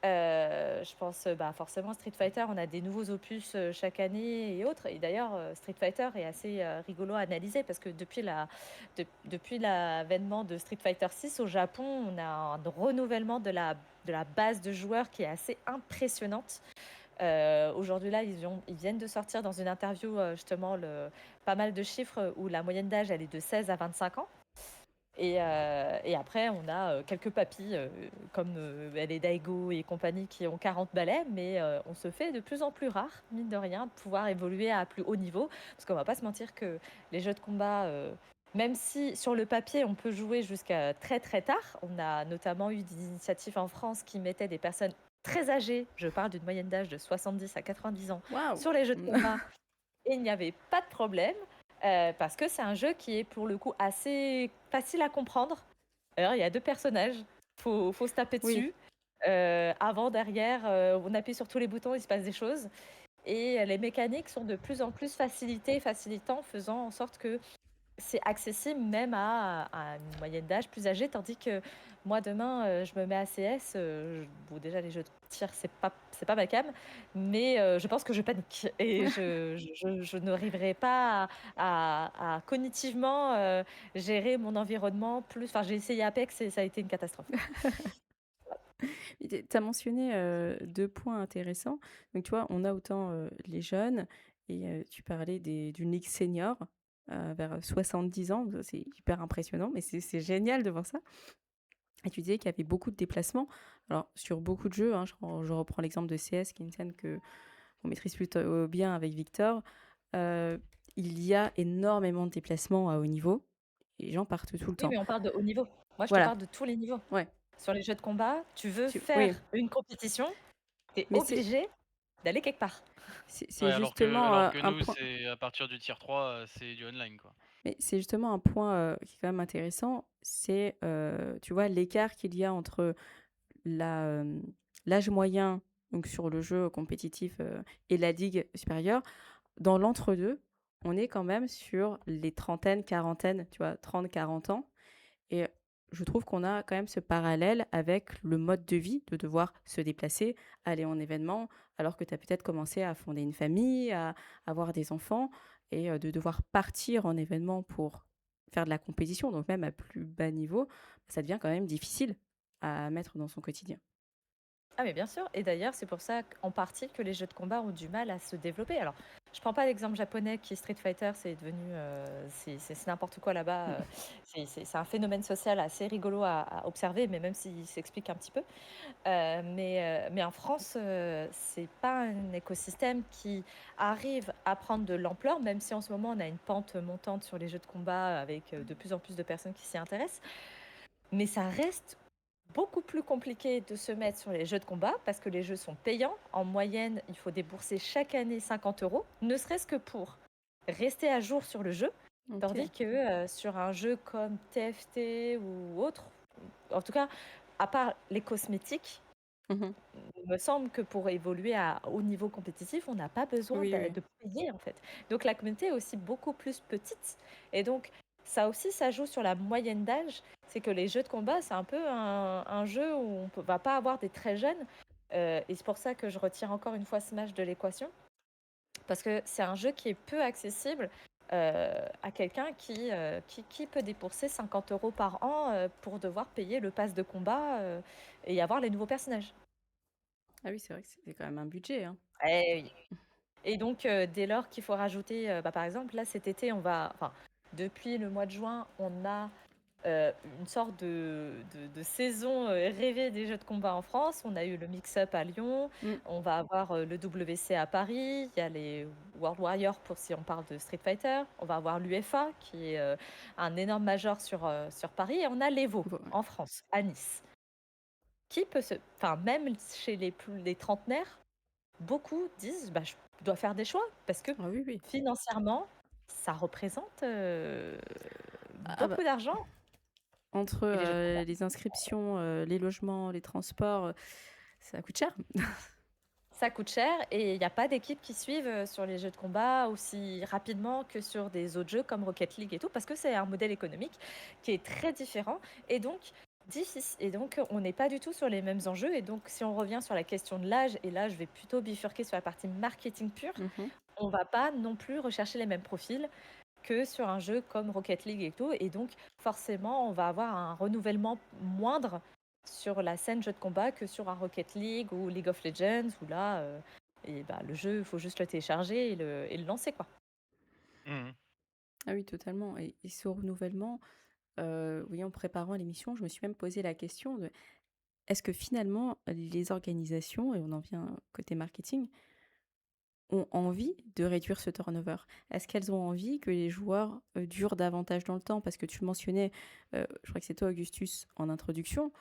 Je pense bah, forcément Street Fighter, on a des nouveaux opus chaque année et autres. Et d'ailleurs, Street Fighter est assez rigolo à analyser parce que depuis l'avènement de Street Fighter 6 au Japon, on a un renouvellement de la base de joueurs qui est assez impressionnante. Aujourd'hui, là, ils viennent de sortir dans une interview justement pas mal de chiffres où la moyenne d'âge, elle est de 16 à 25 ans. Et après, on a quelques papis comme les Daigo et compagnie qui ont 40 balais, mais on se fait de plus en plus rare, mine de rien, de pouvoir évoluer à plus haut niveau. Parce qu'on va pas se mentir que les jeux de combat, même si sur le papier on peut jouer jusqu'à très très tard, on a notamment eu des initiatives en France qui mettaient des personnes très âgées, je parle d'une moyenne d'âge de 70 à 90 ans, Waouh! sur les jeux de combat et il n'y avait pas de problème parce que c'est un jeu qui est pour le coup assez facile à comprendre. Alors, il y a deux personnages, faut se taper Oui. dessus. Avant, derrière, on appuie sur tous les boutons, il se passe des choses. Et les mécaniques sont de plus en plus facilitées, facilitant, faisant en sorte que c'est accessible même à une moyenne d'âge plus âgée, tandis que moi demain je me mets à CS. Bon, déjà les jeux de tir c'est pas ma cam, mais je pense que je panique et je n'arriverai pas à cognitivement gérer mon environnement plus. Enfin, j'ai essayé Apex et ça a été une catastrophe. Tu as mentionné 2 points intéressants. Donc, tu vois, on a autant les jeunes et tu parlais d'une ligue senior vers 70 ans. Ça, c'est hyper impressionnant, mais c'est génial de voir ça. Et tu disais qu'il y avait beaucoup de déplacements. Alors, sur beaucoup de jeux, hein, je reprends l'exemple de CS, qui est une scène qu'on maîtrise plutôt bien avec Victor. euh, il y a énormément de déplacements à haut niveau. Et les gens partent tout le Oui, temps. mais on parle de haut niveau. Moi, je te Voilà, parle de tous les niveaux. ouais. Sur les jeux de combat, tu veux faire Oui, une compétition, t'es mais obligé d'aller quelque part. c'est Ouais, justement alors que un nous, point. c'est à partir du tier 3, c'est du online, quoi. Mais c'est justement un point qui est quand même intéressant, c'est, tu vois, l'écart qu'il y a entre la, l'âge moyen, donc sur le jeu compétitif, et la ligue supérieure. Dans l'entre-deux, on est quand même sur les trentaines, quarantaines, tu vois, 30, 40 ans. Et je trouve qu'on a quand même ce parallèle avec le mode de vie, de devoir se déplacer, aller en événement, alors que tu as peut-être commencé à fonder une famille, à avoir des enfants, et de devoir partir en événement pour faire de la compétition, donc même à plus bas niveau, ça devient quand même difficile à mettre dans son quotidien. Ah mais bien sûr, et d'ailleurs c'est pour ça en partie que les jeux de combat ont du mal à se développer. Alors je prends pas l'exemple japonais qui est Street Fighter, c'est devenu c'est n'importe quoi là-bas. C'est un phénomène social assez rigolo à observer, mais même s'il s'explique un petit peu. Mais en France, c'est pas un écosystème qui arrive à prendre de l'ampleur, même si en ce moment on a une pente montante sur les jeux de combat avec de plus en plus de personnes qui s'y intéressent. Mais ça reste beaucoup plus compliqué de se mettre sur les jeux de combat parce que les jeux sont payants. En moyenne, il faut débourser chaque année 50 euros, ne serait-ce que pour rester à jour sur le jeu. Tandis Ok. que sur un jeu comme TFT ou autre, en tout cas, à part les cosmétiques, Mhm. il me semble que pour évoluer à haut niveau compétitif, on n'a pas besoin Oui, oui. de payer en fait. Donc la communauté est aussi beaucoup plus petite. Et donc ça aussi, ça joue sur la moyenne d'âge. C'est que les jeux de combat, c'est un peu un jeu où on ne va pas avoir des très jeunes. Et c'est pour ça que je retire encore une fois Smash de l'équation. Parce que c'est un jeu qui est peu accessible à quelqu'un qui peut débourser 50 euros par an pour devoir payer le pass de combat et avoir les nouveaux personnages. Ah oui, c'est vrai que c'est quand même un budget, hein. Eh oui. Et donc, dès lors qu'il faut rajouter, bah, par exemple, là, cet été, enfin, depuis le mois de juin, on a une sorte de saison rêvée des jeux de combat en France. On a eu le Mix-Up à Lyon, Mm. on va avoir le WC à Paris, il y a les World Warriors pour si on parle de Street Fighter, on va avoir l'UFA qui est un énorme major sur Paris, et on a l'Evo Ouais. en France, à Nice. Qui peut se... Enfin, même chez les trentenaires, beaucoup disent bah, je dois faire des choix parce que Ah oui, oui. financièrement, ça représente Ah bah, beaucoup d'argent entre et les jeux de combat. les inscriptions, les logements, les transports, ça coûte cher. Ça coûte cher et il y a pas d'équipes qui suivent, sur les jeux de combat aussi rapidement que sur des autres jeux comme Rocket League et tout, parce que c'est un modèle économique qui est très différent et donc on n'est pas du tout sur les mêmes enjeux et donc si on revient sur la question de l'âge et là je vais plutôt bifurquer sur la partie marketing pure, Mhm. on va pas non plus rechercher les mêmes profils que sur un jeu comme Rocket League et tout. Et donc, forcément, on va avoir un renouvellement moindre sur la scène jeu de combat que sur un Rocket League ou League of Legends, où là, le jeu, il faut juste le télécharger et le lancer, quoi. Mhm. Ah oui, totalement. Et ce renouvellement, oui, en préparant l'émission, je me suis même posé la question de est-ce que finalement les organisations, et on en vient côté marketing, ont envie de réduire ce turnover? Est-ce qu'elles ont envie que les joueurs durent davantage dans le temps? Parce que tu mentionnais, je crois que c'est toi, Augustus, en introduction,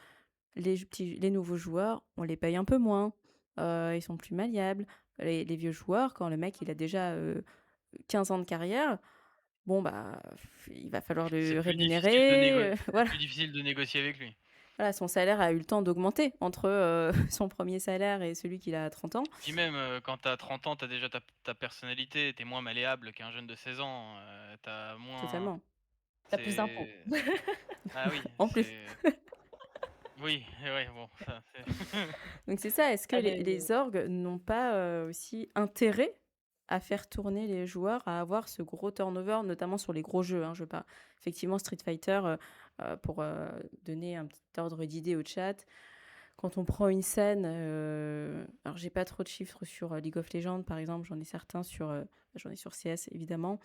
les nouveaux joueurs, on les paye un peu moins, ils sont plus malléables. Les vieux joueurs, quand le mec il a déjà 15 ans de carrière, bon bah il va falloir C'est le plus difficile de rémunérer. c'est plus difficile de négocier avec lui. Voilà, son salaire a eu le temps d'augmenter entre son premier salaire et celui qu'il a à 30 ans. Puis même, quand tu as 30 ans, tu as déjà ta personnalité, tu es moins malléable qu'un jeune de 16 ans, tu as moins Totalement. T'as plus d'impôts. c'est ah oui, En plus. oui, ouais, bon, ça c'est Donc c'est ça, est-ce que les orgues n'ont pas aussi intérêt à faire tourner les joueurs, à avoir ce gros turnover, notamment sur les gros jeux, hein, je veux pas. Effectivement, Street Fighter, pour donner un petit ordre d'idée au chat, quand on prend une scène, alors j'ai pas trop de chiffres sur League of Legends, par exemple, j'en ai certains j'en ai sur CS évidemment.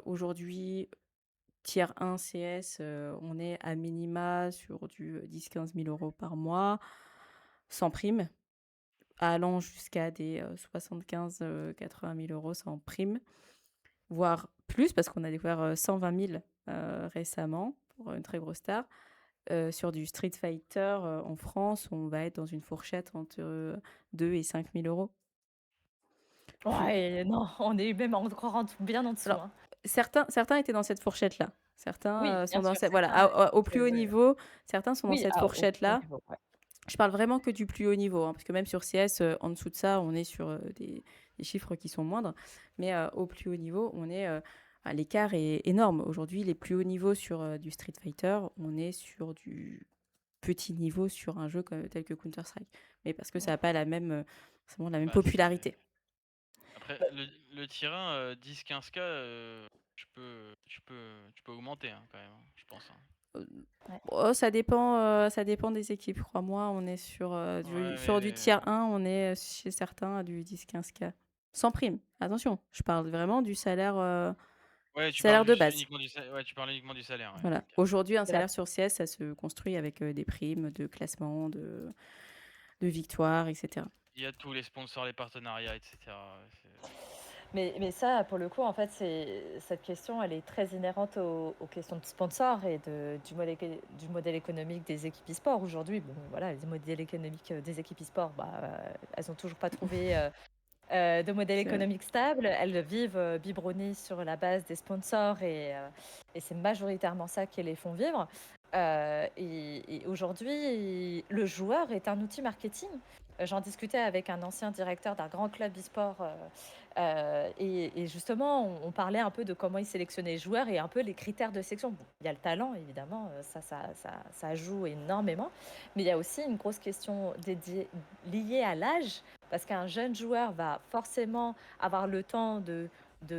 Aujourd'hui, tier 1 CS, on est à minima sur du 10-15 000 euros par mois, sans prime, allant jusqu'à des 75 80 000 euros sans prime, voire plus, parce qu'on a découvert 120 000 récemment pour une très grosse star. Sur du Street Fighter en France, on va être dans une fourchette entre 2 et 5 000 euros. Ouais, non, on est même encore bien en dessous, Alors, hein. certains étaient dans cette fourchette-là. Certains Oui, sont bien dans sûr, cette. Voilà, certains, au plus haut niveau, certains sont dans oui, cette au plus haut fourchette-là. niveau, ouais. Je parle vraiment que du plus haut niveau, hein, parce que même sur CS, en dessous de ça, on est sur des chiffres qui sont moindres. Mais au plus haut niveau, on est. L'écart est énorme. Aujourd'hui, les plus hauts niveaux sur du Street Fighter, on est sur du petit niveau sur un jeu tel que Counter-Strike. Mais parce que ça n'a pas forcément la même bah, c'est popularité. après le tyran, 10-15K, tu peux augmenter, hein, quand même, hein, je pense, hein. Euh, Ouais. Oh, ça dépend des équipes, crois-moi. On est Ouais, sur du mais tier 1, on est chez certains à du 10-15K. Sans prime, attention. Je parle vraiment du salaire, ouais, tu parles salaire de juste base. uniquement ouais, tu parles uniquement du salaire, ouais, Voilà. OK. Aujourd'hui, un C'est la salaire sur CS, ça se construit avec des primes, de classement, de victoires, etc. Il y a tous les sponsors, les partenariats et cetera, ouais, Mais ça, pour le coup, en fait, cette question, elle est très inhérente aux questions de sponsors et du modèle économique des équipes e-sport. Aujourd'hui, bon, voilà, les modèles économiques des équipes e-sport, elles n'ont toujours pas trouvé de modèle C'est vrai. économique stable. Elles vivent biberonnées sur la base des sponsors et c'est majoritairement ça qui les font vivre. Et aujourd'hui, le joueur est un outil marketing. J'en discutais avec un ancien directeur d'un grand club e-sport et justement, on parlait un peu de comment il sélectionnait les joueurs et un peu les critères de sélection. Bon, il y a le talent, évidemment, ça joue énormément, mais il y a aussi une grosse question liée à l'âge parce qu'un jeune joueur va forcément avoir le temps de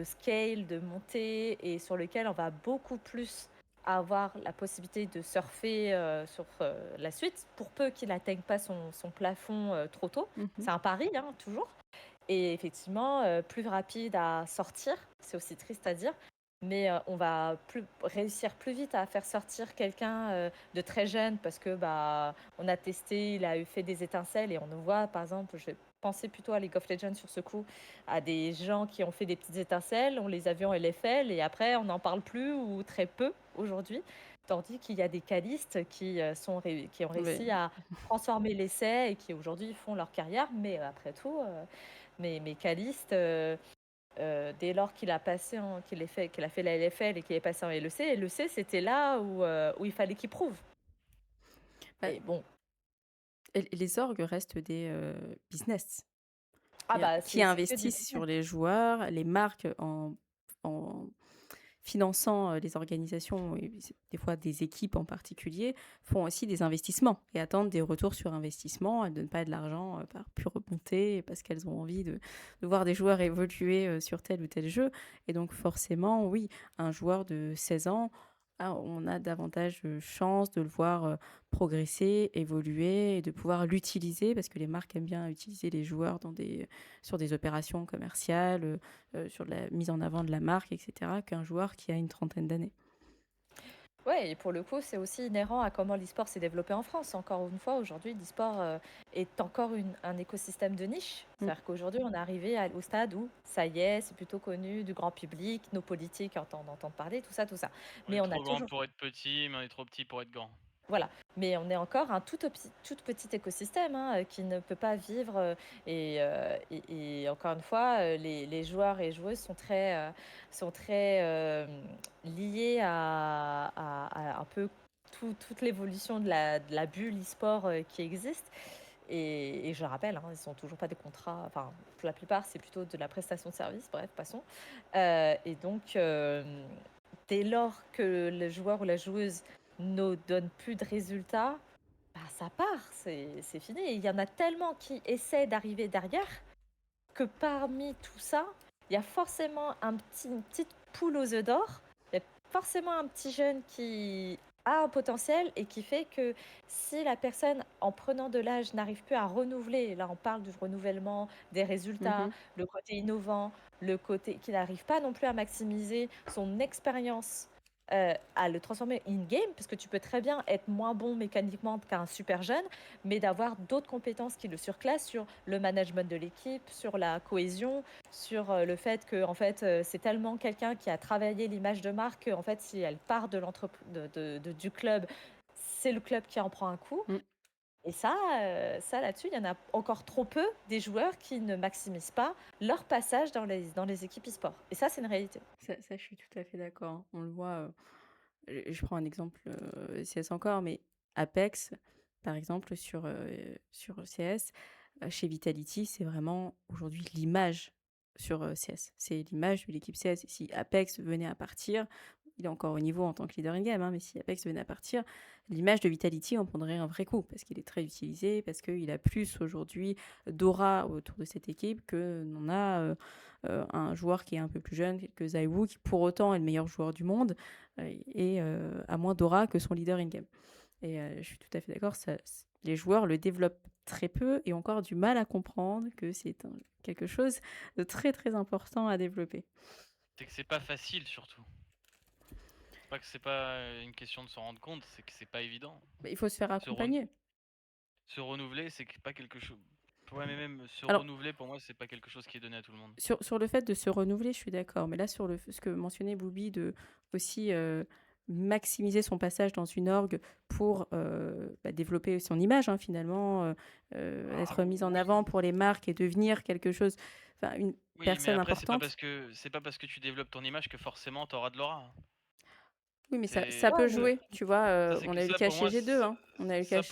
scale, de monter, et sur lequel on va beaucoup plus avoir la possibilité de surfer sur la suite, pour peu qu'il n'atteigne pas son plafond trop tôt. Mhm. C'est un pari, hein, toujours. Et effectivement, plus rapide à sortir, c'est aussi triste à dire, mais on va réussir plus vite à faire sortir quelqu'un de très jeune parce que on a testé, il a fait des étincelles et on nous voit, par exemple, je vais penser plutôt à League of Legends sur ce coup, à des gens qui ont fait des petites étincelles, on les a vus en LFL et après on n'en parle plus ou très peu aujourd'hui. Tandis qu'il y a des calistes qui ont Oui. réussi à transformer l'essai et qui aujourd'hui font leur carrière, mais après tout, mais Caliste, dès lors qu'il a fait la LFL et qu'il est passé en LEC, c'était là où il fallait qu'il prouve. Bah, Et bon, Et les orgues restent des business. Ah C'est-à-dire bah, qui c'est que du investissent business. sur les joueurs, les marques en finançant les organisations et des fois des équipes en particulier, font aussi des investissements et attendent des retours sur investissement. Elles ne donnent pas de l'argent par pure bonté parce qu'elles ont envie de voir des joueurs évoluer sur tel ou tel jeu. Et donc forcément, oui, un joueur de 16 ans, on a davantage de chances de le voir progresser, évoluer et de pouvoir l'utiliser parce que les marques aiment bien utiliser les joueurs sur des opérations commerciales, sur la mise en avant de la marque, etc., qu'un joueur qui a une trentaine d'années. Ouais, et pour le coup, c'est aussi inhérent à comment l'e-sport s'est développé en France. Encore une fois, aujourd'hui, l'e-sport est encore un écosystème de niche. Mm. C'est-à-dire qu'aujourd'hui, on est arrivé au stade où, ça y est, c'est plutôt connu du grand public, nos politiques entendent parler, tout ça, tout ça. On Mais est on a trop grand toujours pour être petit, mais on est trop petit pour être grand. Voilà, mais on est encore un tout petit écosystème hein, qui ne peut pas vivre. Et encore une fois, les joueurs et joueuses sont très liés à un peu toute l'évolution de la bulle e-sport qui existe. Et je rappelle, hein, ils ne sont toujours pas des contrats, enfin, pour la plupart, c'est plutôt de la prestation de service, bref, passons. Et donc, dès lors que le joueur ou la joueuse ne donne plus de résultats, bah, ça part, c'est fini. Et il y en a tellement qui essaient d'arriver derrière que parmi tout ça, il y a forcément une petite poule aux œufs d'or. Il y a forcément un petit jeune qui a un potentiel et qui fait que si la personne, en prenant de l'âge, n'arrive plus à renouveler, là on parle du renouvellement des résultats, Mhm. le côté innovant, le côté qui n'arrive pas non plus à maximiser son expérience, à le transformer in-game, parce que tu peux très bien être moins bon mécaniquement qu'un super jeune, mais d'avoir d'autres compétences qui le surclassent sur le management de l'équipe, sur la cohésion, sur le fait que en fait, c'est tellement quelqu'un qui a travaillé l'image de marque qu'en fait, si elle part du club, c'est le club qui en prend un coup. Mm. Et ça là-dessus, il y en a encore trop peu des joueurs qui ne maximisent pas leur passage dans les équipes e-sport. Et ça, c'est une réalité. Ça, je suis tout à fait d'accord, hein. On le voit. Je prends un exemple CS encore, mais Apex, par exemple, sur CS, chez Vitality, c'est vraiment aujourd'hui l'image sur CS. C'est l'image de l'équipe CS. Et si Apex venait à partir, il est encore au niveau en tant que leader in-game, hein, mais si Apex venait à partir, l'image de Vitality en prendrait un vrai coup, parce qu'il est très utilisé, parce qu'il a plus aujourd'hui d'aura autour de cette équipe que n'en a un joueur qui est un peu plus jeune, tel que Zaiwu, qui pour autant est le meilleur joueur du monde, et a moins d'aura que son leader in-game. Et je suis tout à fait d'accord, les joueurs le développent très peu et ont encore du mal à comprendre que c'est quelque chose de très très important à développer. C'est que c'est pas facile surtout. C'est pas que c'est pas une question de s'en rendre compte, c'est que c'est pas évident. Mais il faut se faire Se, ren- accompagner. se renouveler, c'est pas quelque chose. Ouais, mais même se Alors, renouveler, pour moi, c'est pas quelque chose qui est donné à tout le monde. sur le fait de se renouveler, je suis d'accord. Mais là, sur ce que mentionnait Boubi, de aussi maximiser son passage dans une orgue pour développer son image, hein, finalement, Ah, être mise en oui. avant pour les marques et devenir quelque chose, enfin, une Oui, mais personne après, c'est pas importante. parce que tu développes ton image que forcément t'auras de l'aura. Oui, mais ça C'est peut Ouais, mais jouer, tu vois. ça, c'est On que a eu le ça cas pour chez moi, G2, hein. On a eu le cas ça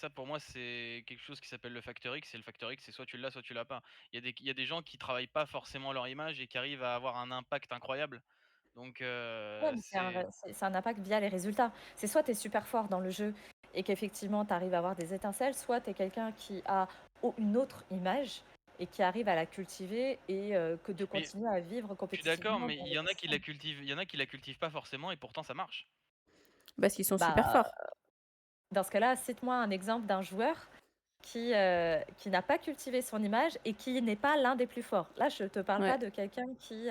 pour moi c'est quelque chose qui s'appelle le facteur X. Et le facteur X, c'est soit tu l'as, soit tu l'as pas. Il y a des gens qui travaillent pas forcément leur image et qui arrivent à avoir un impact incroyable. Donc ouais, mais c'est c'est un impact via les résultats. C'est soit tu es super fort dans le jeu et qu'effectivement tu arrives à avoir des étincelles, soit tu es quelqu'un qui a une autre image et qui arrive à la cultiver et que de mais continuer à vivre je suis d'accord, compétitivement mais dans il y en a qui la l'écosystème. cultivent, il y en a qui la cultivent pas forcément et pourtant ça marche. parce qu'ils sont super Bah, forts. dans ce cas-là, cite-moi un exemple d'un joueur qui n'a pas cultivé son image et qui n'est pas l'un des plus forts. Là, je te parle Ouais. pas de quelqu'un qui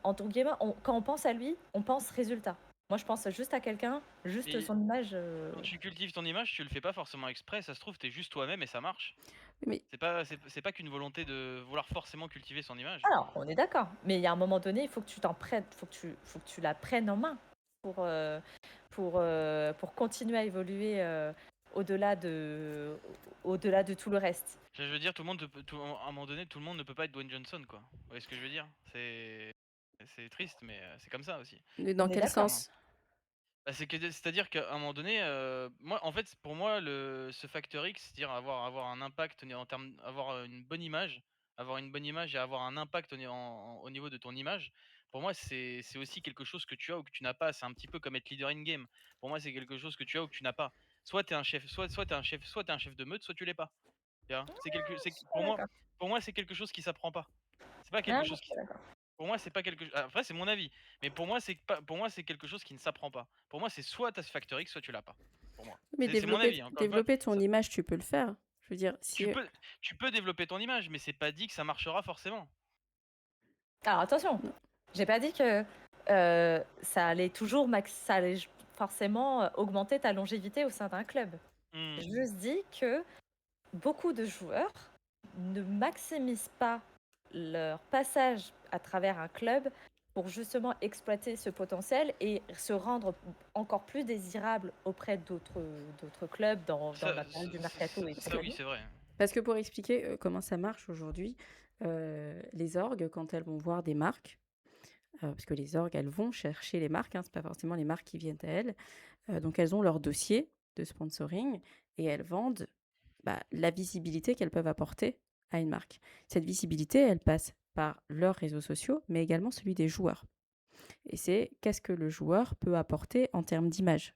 entre guillemets, quand on pense à lui, on pense résultat. Moi, je pense juste à quelqu'un, juste Mais son image. quand tu cultives ton image, tu le fais pas forcément exprès. Ça se trouve, t'es juste toi-même et ça marche. Mais C'est pas qu'une volonté de vouloir forcément cultiver son image. Alors, on est d'accord, mais il y a un moment donné, il faut que tu t'en prennes, faut que tu la prennes en main pour, pour continuer à évoluer au-delà de, au-delà de tout le reste. Je veux dire, à un moment donné, tout le monde ne peut pas être Dwayne Johnson, quoi. Vous voyez ce que je veux dire? C'est triste, mais c'est comme ça aussi. dans On est quel d'accord. Sincèrement. sens? Bah, c'est-à-dire qu'à un moment donné, moi, en fait, pour moi, ce facteur X, c'est-à-dire avoir un impact en termes avoir, avoir une bonne image et avoir un impact au niveau de ton image, pour moi, c'est aussi quelque chose que tu as ou que tu n'as pas. C'est un petit peu comme être leader in game. Pour moi, c'est quelque chose que tu as ou que tu n'as pas. Soit tu es un chef, soit tu es un chef, soit tu un chef de meute, soit tu l'es pas. Tu vois? Ah, d'accord. Pour moi, c'est quelque chose qui s'apprend pas. C'est pas Ah, quelque chose qui d'accord. pour moi, c'est pas quelque ch après c'est mon avis, mais pour moi, c'est quelque chose qui ne s'apprend pas. Pour moi, c'est soit tu as ce facteur X, soit tu l'as pas, pour moi. Mais C'est mon développer, avis, hein, encore une fois, développer ton ça image, tu peux le faire. Je veux dire, tu si. peux tu peux développer ton image, mais c'est pas dit que ça marchera forcément. Alors attention, Non. j'ai pas dit que ça allait toujours ça allait forcément augmenter ta longévité au sein d'un club. Mmh. J'ai juste dit que beaucoup de joueurs ne maximisent pas leur passage à travers un club pour justement exploiter ce potentiel et se rendre encore plus désirable auprès d'autres clubs dans la période du mercato et Ça oui, compagnie. c'est vrai. Parce que pour expliquer comment ça marche aujourd'hui, les orgues, quand elles vont voir des marques, parce que les orgues, elles vont chercher les marques, hein, c'est pas forcément les marques qui viennent à elles. Donc elles ont leur dossier de sponsoring et elles vendent la visibilité qu'elles peuvent apporter à une marque. Cette visibilité, elle passe par leurs réseaux sociaux, mais également celui des joueurs. Et c'est qu'est-ce que le joueur peut apporter en termes d'image.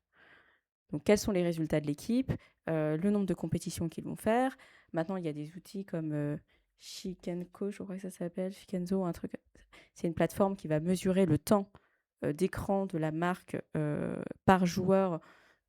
Donc, quels sont les résultats de l'équipe, le nombre de compétitions qu'ils vont faire. Maintenant, il y a des outils comme Shikenko, je crois que ça s'appelle, Shikenzo, un truc. C'est une plateforme qui va mesurer le temps d'écran de la marque par joueur,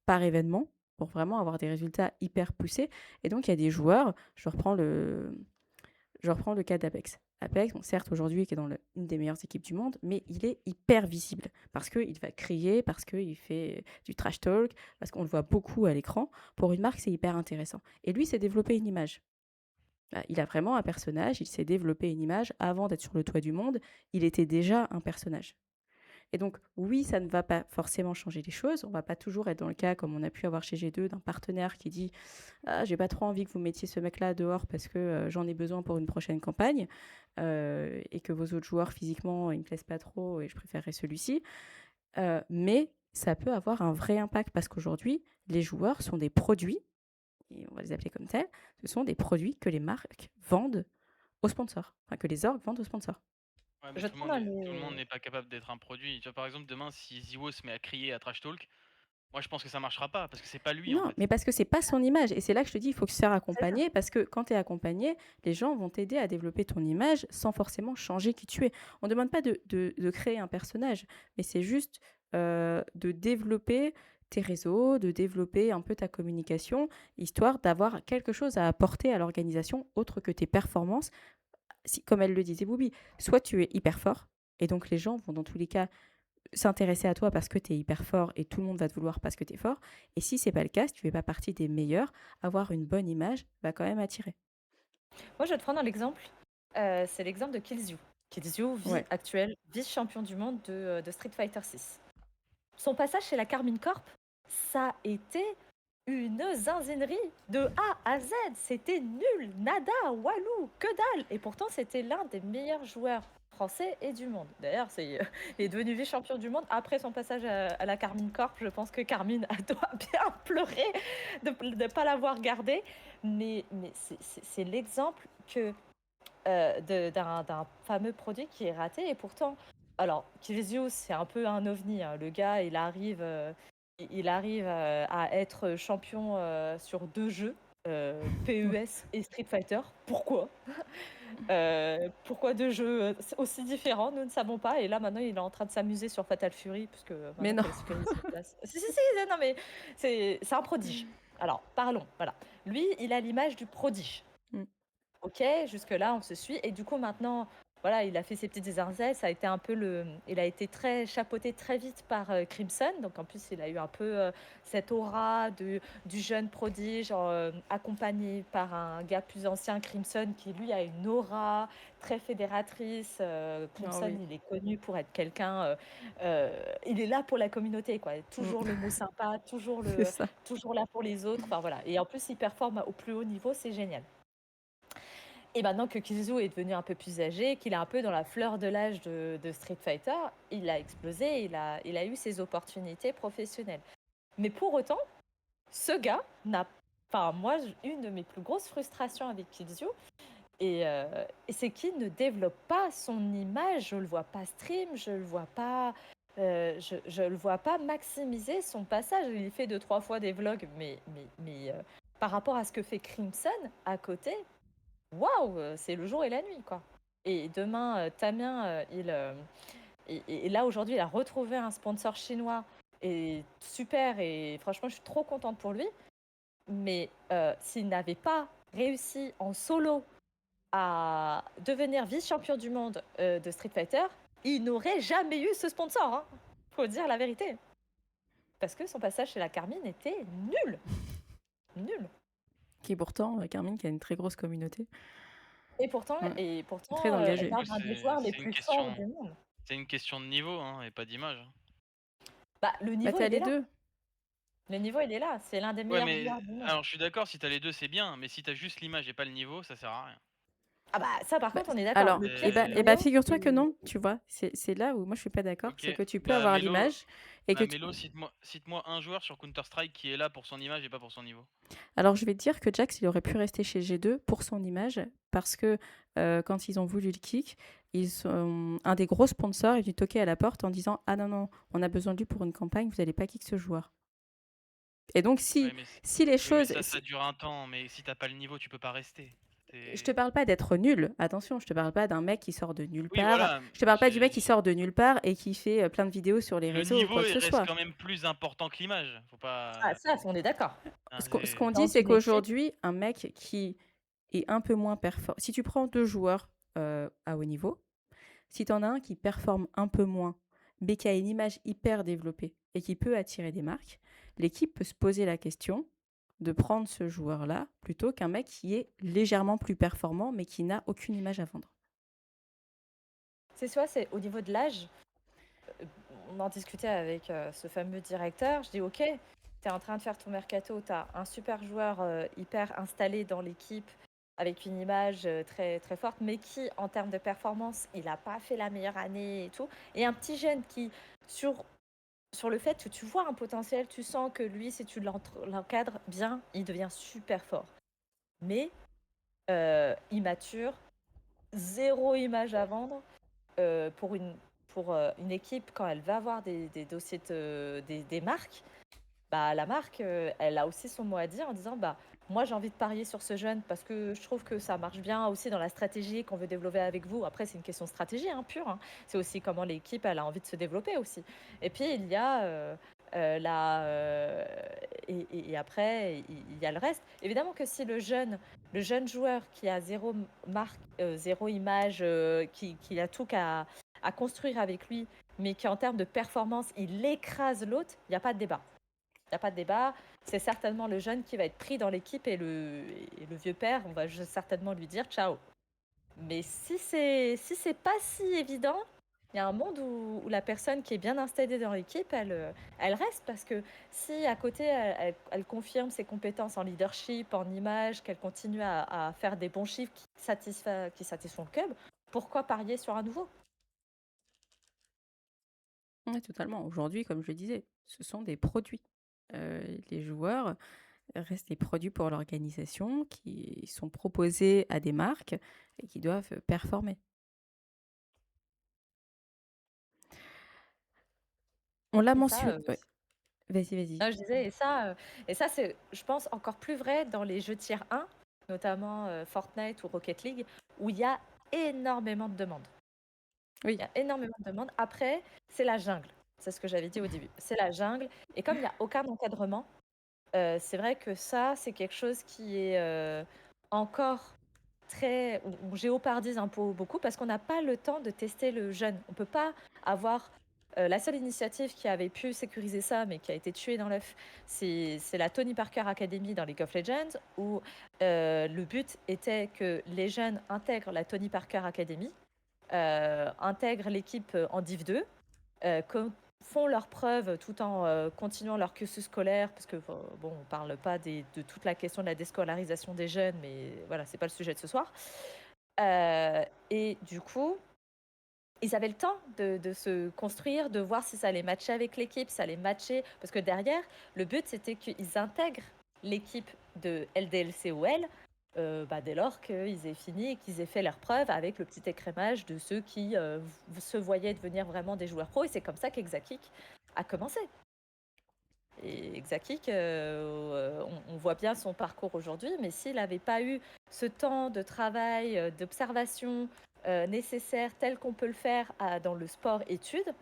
par événement, pour vraiment avoir des résultats hyper poussés. Et donc, il y a des joueurs, je reprends le cas d'Apex. Apex, bon, certes, aujourd'hui, qui est dans une des meilleures équipes du monde, mais il est hyper visible parce qu'il va crier, parce qu'il fait du trash talk, parce qu'on le voit beaucoup à l'écran. Pour une marque, c'est hyper intéressant. Et lui, s'est développé une image. Il a vraiment un personnage, il s'est développé une image. Avant d'être sur le toit du monde, il était déjà un personnage. Et donc, oui, ça ne va pas forcément changer les choses. On ne va pas toujours être dans le cas, comme on a pu avoir chez G2, d'un partenaire qui dit ah, j'ai pas trop envie que vous mettiez ce mec-là dehors parce que j'en ai besoin pour une prochaine campagne et que vos autres joueurs physiquement ils me plaisent pas trop et je préférerais celui-ci. Mais ça peut avoir un vrai impact parce qu'aujourd'hui, les joueurs sont des produits, et on va les appeler comme tels, ce sont des produits que les marques vendent aux sponsors, enfin que les orgs vendent aux sponsors. Ouais, mais Je te prends dans tout le monde les... n'est pas capable d'être un produit. Tu vois, par exemple, demain, si Ziwo se met à crier, à trash talk, moi, je pense que ça marchera pas parce que c'est pas lui, en Non, fait. mais parce que c'est pas son image. Et c'est là que je te dis, il faut se faire C'est ça. accompagner parce que quand tu es accompagné, les gens vont t'aider à développer ton image sans forcément changer qui tu es. On ne demande pas de créer un personnage, mais c'est juste de développer tes réseaux, de développer un peu ta communication, histoire d'avoir quelque chose à apporter à l'organisation autre que tes performances. Si, comme elle le disait Boubi, soit tu es hyper fort, et donc les gens vont dans tous les cas s'intéresser à toi parce que tu es hyper fort et tout le monde va te vouloir parce que tu es fort. Et si c'est pas le cas, si tu fais pas partie des meilleurs, avoir une bonne image va quand même attirer. Moi, je vais te prendre un exemple. C'est l'exemple de Killzyu. Killzyu, Ouais. actuel vice-champion du monde de Street Fighter 6. Son passage chez la Carmine Corp, ça a été une zinzinerie de A à Z. C'était nul, nada, walou, que dalle. Et pourtant, c'était l'un des meilleurs joueurs français et du monde. D'ailleurs, il est devenu vice-champion du monde après son passage à la Carmine Corp. Je pense que Carmine doit bien pleurer de ne pas l'avoir gardé. Mais c'est l'exemple que d'un fameux produit qui est raté. Et pourtant, alors, Killzio, c'est un peu un ovni, hein. Le gars, il arrive à être champion sur 2 jeux, PES et Street Fighter. Pourquoi? Pourquoi 2 jeux aussi différents? Nous ne savons pas. Et là, maintenant, il est en train de s'amuser sur Fatal Fury, puisque Mais maintenant non. que la sécurité est en place. Si, si, si, non, mais c'est un prodige. Alors, parlons. Voilà. Lui, il a l'image du prodige. Mm. OK, jusque-là, on se suit. Et du coup, maintenant, voilà, il a fait ses petites étincelles. Ça a été un peu il a été très chapeauté très vite par Crimson. Donc, en plus, il a eu un peu cette aura du jeune prodige, accompagné par un gars plus ancien, Crimson, qui lui a une aura très fédératrice. Ah Crimson, oui. il est connu pour être quelqu'un. Il est là pour la communauté, quoi. Toujours Mm. le mot sympa, C'est ça. toujours là pour les autres. Enfin, voilà. Et en plus, il performe au plus haut niveau. C'est génial. Et maintenant que Killzone est devenu un peu plus âgé, qu'il est un peu dans la fleur de l'âge de Street Fighter, il a explosé, il a eu ses opportunités professionnelles. Mais pour autant, ce gars n'a... Enfin, moi, une de mes plus grosses frustrations avec Killzone, et c'est qu'il ne développe pas son image, je le vois pas stream, je le vois pas... je le vois pas maximiser son passage. Il fait 2-3 fois des vlogs, mais par rapport à ce que fait Crimson à côté, waouh, c'est le jour et la nuit, quoi. Et demain, Tamien, et là aujourd'hui, il a retrouvé un sponsor chinois et super. Et franchement, je suis trop contente pour lui. Mais s'il n'avait pas réussi en solo à devenir vice-champion du monde de Street Fighter, il n'aurait jamais eu ce sponsor. Hein. Faut dire la vérité. Parce que son passage chez la Carmine était nul. Nul. Qui pourtant, Carmine, qui a une très grosse communauté, Et pourtant, ouais, et pourtant très engagée. garde un des joueurs les C'est une plus forts question, du monde. c'est une question de niveau, hein, et pas d'image. Hein. Bah, le Bah, niveau, t'as il est les là. deux. Le niveau, il est là. C'est l'un des Ouais, meilleurs mais joueurs du monde. alors je suis d'accord, si t'as les deux, c'est bien, mais si t'as juste l'image et pas le niveau, ça sert à rien. Ah bah ça, par Bah, contre, on est d'accord. alors, Le Et- pire figure-toi que c'est- non, tu vois. C'est là où moi je suis pas d'accord. Ok, C'est que tu peux bah avoir Mélo, l'image et que tu... Mélo, cite-moi un joueur sur Counter-Strike qui est là pour son image et pas pour son niveau. Alors, je vais te dire que Jax, il aurait pu rester chez G2 pour son image parce que quand ils ont voulu le kick, un des gros sponsors est venu toquer à la porte en disant « Ah non, non, on a besoin de lui pour une campagne, vous n'allez pas kick ce joueur. » Et donc, Ouais, mais, si les oui, mais choses... ça dure un temps, mais si t'as pas le niveau, tu peux pas rester. Je te parle pas d'être nul, attention, je te parle pas d'un mec qui sort de nulle Oui, part. voilà. Je te parle pas du mec qui sort de nulle part et qui fait plein de vidéos sur les Le réseaux ou niveau, quoi que il ce reste soit. quand même plus important que l'image. Faut Ah, pas. ça, on est d'accord. Hein, Ce qu'on dit, Dans c'est une équipe, qu'aujourd'hui, un mec qui est un peu moins performant... Si tu prends deux joueurs à haut niveau, si tu en as un qui performe un peu moins, mais qui a une image hyper développée et qui peut attirer des marques, l'équipe peut se poser la question de prendre ce joueur-là plutôt qu'un mec qui est légèrement plus performant mais qui n'a aucune image à vendre. c'est soit c'est au niveau de l'âge. On en discutait avec ce fameux directeur. Je dis ok, tu es en train de faire ton mercato, tu as un super joueur hyper installé dans l'équipe avec une image très, très forte, mais qui, en termes de performance, il n'a pas fait la meilleure année et tout. Et un petit jeune qui, sur le fait que tu vois un potentiel, tu sens que lui, si tu l'encadres bien, il devient super fort. Mais immature, zéro image à vendre pour une équipe, quand elle va avoir des dossiers des marques, bah, la marque, elle a aussi son mot à dire en disant bah, moi j'ai envie de parier sur ce jeune parce que je trouve que ça marche bien aussi dans la stratégie qu'on veut développer avec vous. Après, c'est une question de stratégie hein, pure. Hein. C'est aussi comment l'équipe elle a envie de se développer aussi. Et puis il y a et après il y a le reste. Évidemment que si le jeune joueur qui a zéro marque, zéro image, qui a tout à construire avec lui, mais qui en termes de performance il écrase l'autre, il n'y a pas de débat. Il n'y a pas de débat. C'est certainement le jeune qui va être pris dans l'équipe et le vieux père, on va certainement lui dire ciao. Mais si c'est pas si évident, il y a un monde où la personne qui est bien installée dans l'équipe, elle reste parce que si à côté elle confirme ses compétences en leadership, en image, qu'elle continue à faire des bons chiffres qui satisfont le club, pourquoi parier sur un nouveau? Oui, totalement. Aujourd'hui, comme je le disais, ce sont des produits. Les joueurs restent des produits pour l'organisation qui sont proposés à des marques et qui doivent performer. On l'a Et ça, mentionné. Ouais. Vas-y, vas-y. non, je disais, et ça c'est, je pense, encore plus vrai dans les jeux tiers 1, notamment Fortnite ou Rocket League, où il y a énormément de demandes. Oui. Il y a énormément de demandes. Après, c'est la jungle. C'est ce que j'avais dit au début. C'est la jungle. Et comme il n'y a aucun encadrement, c'est vrai que ça, c'est quelque chose qui est encore très... On géopardise un peu beaucoup parce qu'on n'a pas le temps de tester le jeune. On ne peut pas avoir... la seule initiative qui avait pu sécuriser ça, mais qui a été tuée dans l'œuf, c'est la Tony Parker Academy dans League of Legends, où le but était que les jeunes intègrent la Tony Parker Academy, intègrent l'équipe en Div 2, font leurs preuves tout en continuant leur cursus scolaire, parce que bon, on parle pas de toute la question de la déscolarisation des jeunes, mais voilà, c'est pas le sujet de ce soir. Et du coup, ils avaient le temps de se construire, de voir si ça allait matcher avec l'équipe, si ça allait matcher. Parce que derrière, le but, c'était qu'ils intègrent l'équipe de LDLCOL bah, dès lors qu'ils aient fini et qu'ils aient fait leurs preuves avec le petit écrémage de ceux qui se voyaient devenir vraiment des joueurs pro. Et c'est comme ça qu'Exakik a commencé. Et Exakik, on voit bien son parcours aujourd'hui, mais s'il n'avait pas eu ce temps de travail, d'observation nécessaire tel qu'on peut le faire dans le sport-études,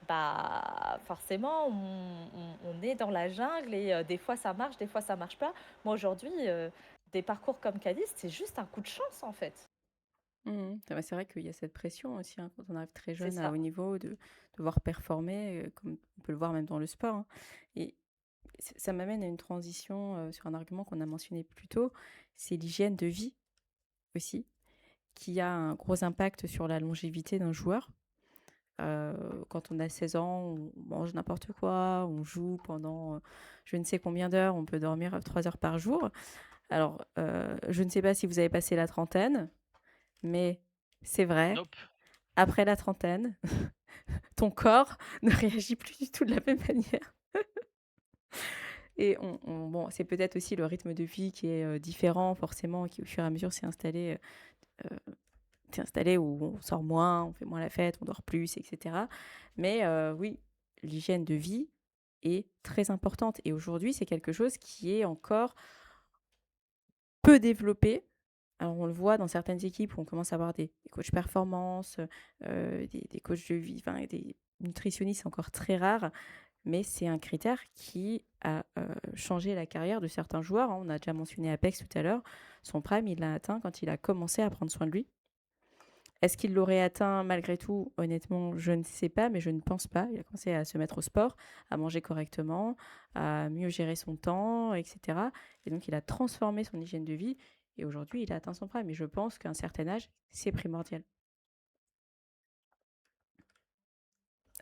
bah forcément on est dans la jungle et des fois ça marche, des fois ça marche pas. Moi aujourd'hui, des parcours comme Cadiz, c'est juste un coup de chance en fait. C'est vrai qu'il y a cette pression aussi, hein, quand on arrive très C'est jeune à ça. haut niveau de devoir performer, comme on peut le voir même dans le sport, hein. Et ça m'amène à une transition, sur un argument qu'on a mentionné plus tôt, c'est l'hygiène de vie aussi, qui a un gros impact sur la longévité d'un joueur. Quand on a 16 ans, on mange n'importe quoi, on joue pendant, je ne sais combien d'heures, on peut dormir 3 heures par jour. Alors, je ne sais pas si vous avez passé la trentaine, mais c'est vrai, Nope. après la trentaine, ton corps ne réagit plus du tout de la même manière. Et bon, c'est peut-être aussi le rythme de vie qui est différent, forcément, qui au fur et à mesure euh, s'est installé où on sort moins, on fait moins la fête, on dort plus, etc. Mais oui, l'hygiène de vie est très importante. Et aujourd'hui, c'est quelque chose qui est encore peu développé. Alors, on le voit dans certaines équipes où on commence à avoir des coachs performance, des coachs de vie, enfin, des nutritionnistes, c'est encore très rare, mais c'est un critère qui a changé la carrière de certains joueurs, hein. On a déjà mentionné Apex tout à l'heure. Son prime, il l'a atteint quand il a commencé à prendre soin de lui. Est-ce qu'il l'aurait atteint malgré tout? Honnêtement, je ne sais pas, mais je ne pense pas. Il a commencé à se mettre au sport, à manger correctement, à mieux gérer son temps, etc. Et donc, il a transformé son hygiène de vie. Et aujourd'hui, il a atteint son prime. Et je pense qu'à un certain âge, c'est primordial.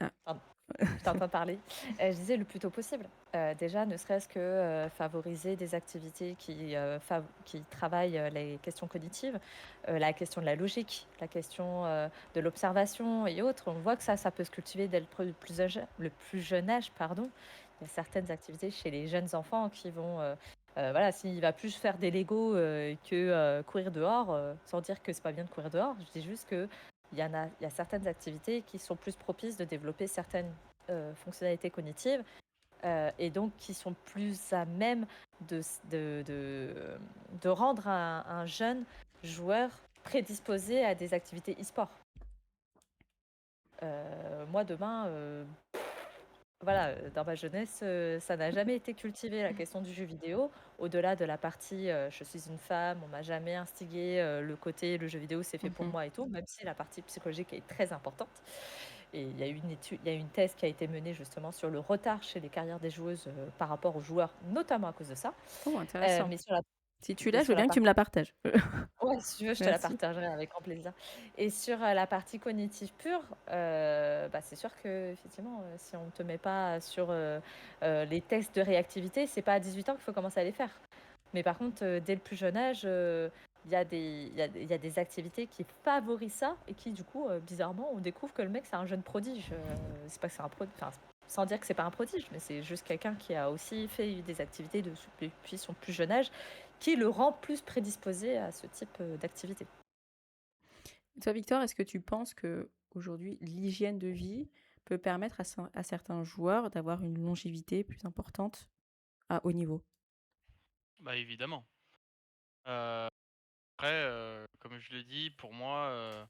Ah. Pardon. Je t'entends parler. Je disais le plus tôt possible. Déjà, ne serait-ce que favoriser des activités qui travaillent les questions cognitives, la question de la logique, la question de l'observation et autres. On voit que ça peut se cultiver dès le plus jeune âge. Pardon. Il y a certaines activités chez les jeunes enfants qui vont... voilà, s'il va plus faire des Legos que courir dehors, sans dire que c'est pas bien de courir dehors, je dis juste que il y a certaines activités qui sont plus propices de développer certaines fonctionnalités cognitives et donc qui sont plus à même de, de, de, de rendre un jeune joueur prédisposé à des activités e-sport. Moi, demain, voilà, dans ma jeunesse, ça n'a jamais été cultivé la question du jeu vidéo. Au-delà de la partie je suis une femme, on m'a jamais instigé le côté le jeu vidéo c'est fait pour Mhm. moi et tout, même si la partie psychologique est très importante. Et il y a une étude, il y a une thèse qui a été menée justement sur le retard chez les carrières des joueuses par rapport aux joueurs, notamment à cause de ça. Oh, intéressant. Mais sur la, Si tu et l'as, je veux sur la bien que tu me partie la partages. Ouais, si tu veux, je te la Merci. partagerai avec grand plaisir. Et sur la partie cognitive pure, bah, c'est sûr que effectivement, si on ne te met pas sur les tests de réactivité, c'est pas à 18 ans qu'il faut commencer à les faire. Mais par contre, dès le plus jeune âge, il y a des activités qui favorisent ça et qui, du coup, bizarrement, on découvre que le mec, c'est un jeune prodige. C'est pas que c'est un prodige, enfin, sans dire que c'est pas un prodige, mais c'est juste quelqu'un qui a aussi fait des activités depuis son plus jeune âge qui le rend plus prédisposé à ce type d'activité. Toi, Victor, est-ce que tu penses que aujourd'hui l'hygiène de vie peut permettre à certains joueurs d'avoir une longévité plus importante à haut niveau? Bah évidemment. Euh, Après, comme je le dis, pour moi,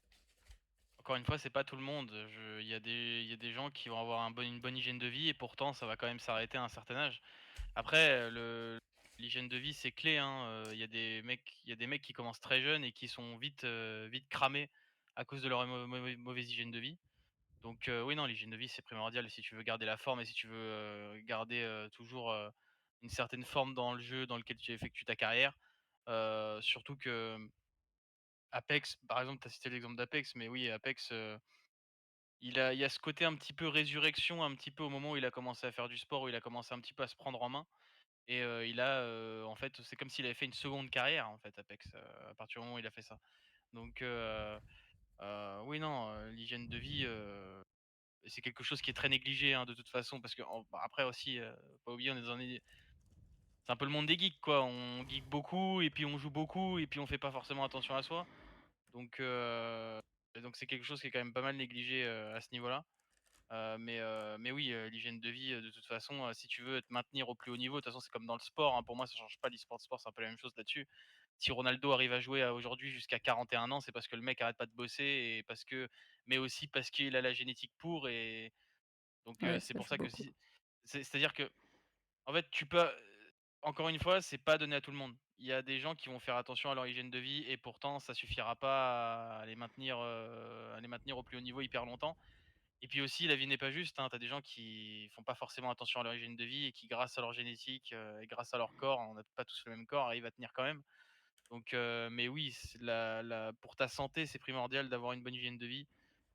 encore une fois, c'est pas tout le monde. Il y a des gens qui vont avoir une bonne hygiène de vie et pourtant ça va quand même s'arrêter à un certain âge. Après, l'hygiène de vie, c'est clé, hein. Il y a des mecs qui commencent très jeunes et qui sont vite cramés à cause de leur mauvaise hygiène de vie. Donc, oui, non, l'hygiène de vie, c'est primordial si tu veux garder la forme et si tu veux garder toujours une certaine forme dans le jeu dans lequel tu effectues ta carrière. Surtout que Apex, par exemple, tu as cité l'exemple d'Apex, mais oui, Apex, il y a ce côté un petit peu résurrection, un petit peu au moment où il a commencé à faire du sport, où il a commencé un petit peu à se prendre en main. Et en fait, c'est comme s'il avait fait une seconde carrière, en fait, Apex, à partir du moment où il a fait ça. Donc oui, non, l'hygiène de vie, c'est quelque chose qui est très négligé, hein, de toute façon parce que bah, après aussi, faut pas oublier on est dans un c'est un peu le monde des geeks, quoi. On geek beaucoup et puis on joue beaucoup et puis on fait pas forcément attention à soi. Donc c'est quelque chose qui est quand même pas mal négligé, à ce niveau-là. Mais oui, l'hygiène de vie, de toute façon, si tu veux te maintenir au plus haut niveau, de toute façon, c'est comme dans le sport, hein. Pour moi, ça change pas l'e-sport, c'est un peu la même chose là-dessus. Si Ronaldo arrive à jouer, aujourd'hui jusqu'à 41 ans, c'est parce que le mec arrête pas de bosser et parce que mais aussi parce qu'il a la génétique pour et donc Ouais, c'est ça pour joue ça que beaucoup. si c'est-à-dire que en fait, tu peux, encore une fois, c'est pas donné à tout le monde. Il y a des gens qui vont faire attention à leur hygiène de vie et pourtant ça suffira pas à les maintenir au plus haut niveau hyper longtemps. Et puis aussi, la vie n'est pas juste, hein. Tu as des gens qui font pas forcément attention à leur hygiène de vie et qui, grâce à leur génétique, et grâce à leur corps, on n'a pas tous le même corps, arrivent à tenir quand même. Donc mais oui, c'est pour ta santé, c'est primordial d'avoir une bonne hygiène de vie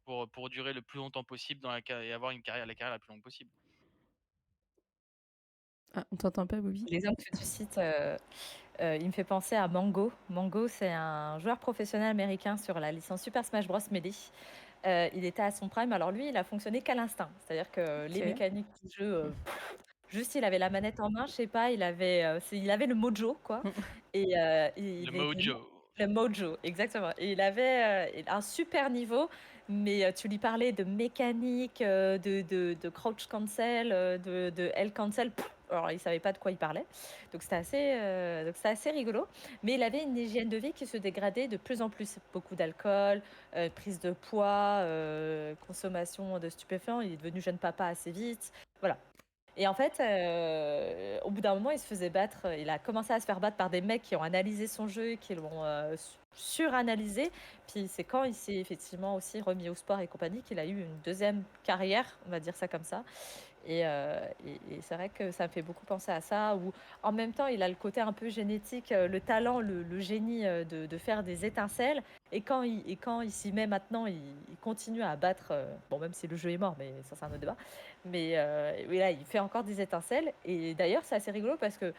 pour durer le plus longtemps possible dans et avoir la carrière la plus longue possible. Ah, on t'entend pas, Bobby? L'exemple que tu cites, il me fait penser à Mango. Mango, c'est un joueur professionnel américain sur la licence Super Smash Bros. Melee. Il était à son prime. Alors lui, il a fonctionné qu'à l'instinct. C'est-à-dire que les OK. mécaniques du jeu, juste il avait la manette en main, je sais pas, il avait le mojo quoi et Le il était mojo. le mojo, exactement et il avait, un super niveau, mais tu lui parlais de mécanique, de crouch cancel, de L cancel, alors il savait pas de quoi il parlait. Donc c'était assez rigolo, mais il avait une hygiène de vie qui se dégradait de plus en plus. Beaucoup d'alcool, prise de poids, consommation de stupéfiants. Il est devenu jeune papa assez vite. Voilà. Et en fait, au bout d'un moment, il se faisait battre, il a commencé à se faire battre par des mecs qui ont analysé son jeu, qui l'ont, suranalysé. Puis c'est quand il s'est effectivement aussi remis au sport et compagnie qu'il a eu une deuxième carrière, on va dire ça comme ça. Et c'est vrai que ça me fait beaucoup penser à ça, où en même temps, il a le côté un peu génétique, le talent, le génie de faire des étincelles. Et quand il s'y met maintenant, il continue à battre, bon, même si le jeu est mort, mais ça, c'est un autre débat. Mais oui, là, il fait encore des étincelles. Et d'ailleurs, c'est assez rigolo parce que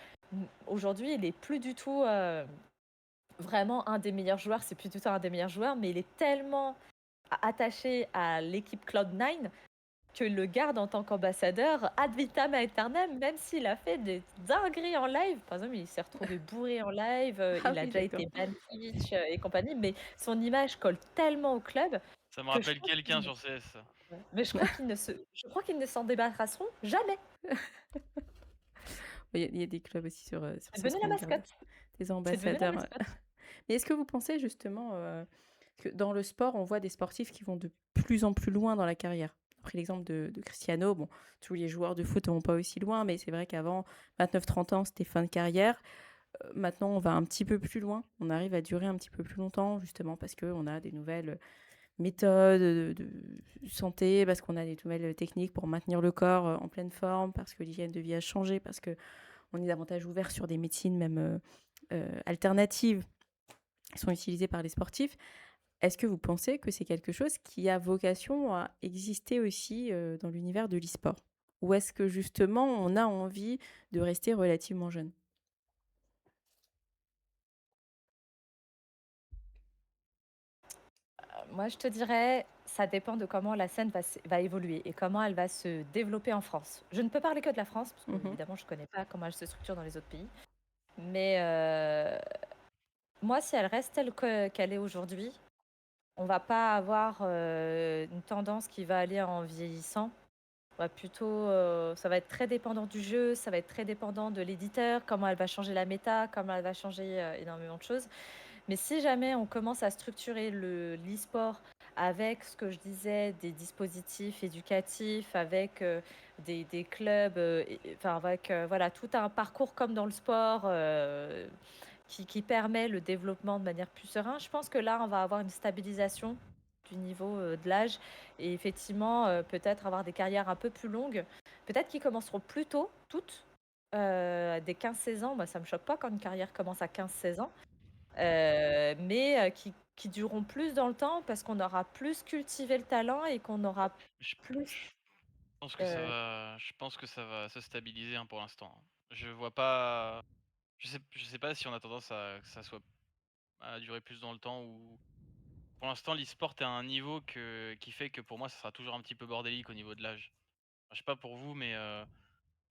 aujourd'hui, il est plus du tout vraiment un des meilleurs joueurs. C'est plus du tout un des meilleurs joueurs, mais il est tellement attaché à l'équipe Cloud9 que le garde en tant qu'ambassadeur ad vitam aeternam, même s'il a fait des dingueries en live. Par exemple, il s'est retrouvé bourré en live, Ah il a oui, déjà d'accord. été ban Twitch et compagnie, mais son image colle tellement au club Ça me que je rappelle pense quelqu'un sur CS ça. je crois qu'ils ne s'en débarrasseront jamais. Oui, il y a des clubs aussi sur C'est ce devenu la Smash Bros. mascotte. Des C'est devenu la ambassadeurs. mascotte. Mais est-ce que vous pensez justement que dans le sport, on voit des sportifs qui vont de plus en plus loin dans la carrière? J'ai pris l'exemple de Cristiano. Bon, tous les joueurs de foot ne vont pas aussi loin, mais c'est vrai qu'avant 29-30 ans, c'était fin de carrière. Maintenant, on va un petit peu plus loin. On arrive à durer un petit peu plus longtemps, justement parce qu'on a des nouvelles méthodes de santé, parce qu'on a des nouvelles techniques pour maintenir le corps en pleine forme, parce que l'hygiène de vie a changé, parce qu'on est davantage ouvert sur des médecines même alternatives qui sont utilisées par les sportifs. Est-ce que vous pensez que c'est quelque chose qui a vocation à exister aussi dans l'univers de l'e-sport? Ou est-ce que justement on a envie de rester relativement jeune? Moi, je te dirais, ça dépend de comment la scène va évoluer et comment elle va se développer en France. Je ne peux parler que de la France, parce que Mhm. évidemment, je ne connais pas comment elle se structure dans les autres pays. Mais moi, si elle reste qu'elle est aujourd'hui, on va pas avoir une tendance qui va aller en vieillissant. On va plutôt, ça va être très dépendant du jeu, ça va être très dépendant de l'éditeur, comment elle va changer la méta, comment elle va changer énormément de choses. Mais si jamais on commence à structurer l'e-sport avec ce que je disais, des dispositifs éducatifs, avec des clubs, enfin avec voilà, tout un parcours comme dans le sport qui permet le développement de manière plus sereine, je pense que là, on va avoir une stabilisation du niveau de l'âge et effectivement, peut-être avoir des carrières un peu plus longues, peut-être qui commenceront plus tôt, toutes, des 15-16 ans. Moi, ça me choque pas quand une carrière commence à 15-16 ans, mais qui dureront plus dans le temps parce qu'on aura plus cultivé le talent et qu'on aura Je plus. je pense que euh, je pense que ça va se stabiliser, hein, pour l'instant, hein. Je vois pas je sais pas si on a tendance à que ça soit à durer plus dans le temps ou Pour l'instant, l'e-sport est à un niveau qui fait que pour moi, ça sera toujours un petit peu bordélique au niveau de l'âge. Je sais pas pour vous, mais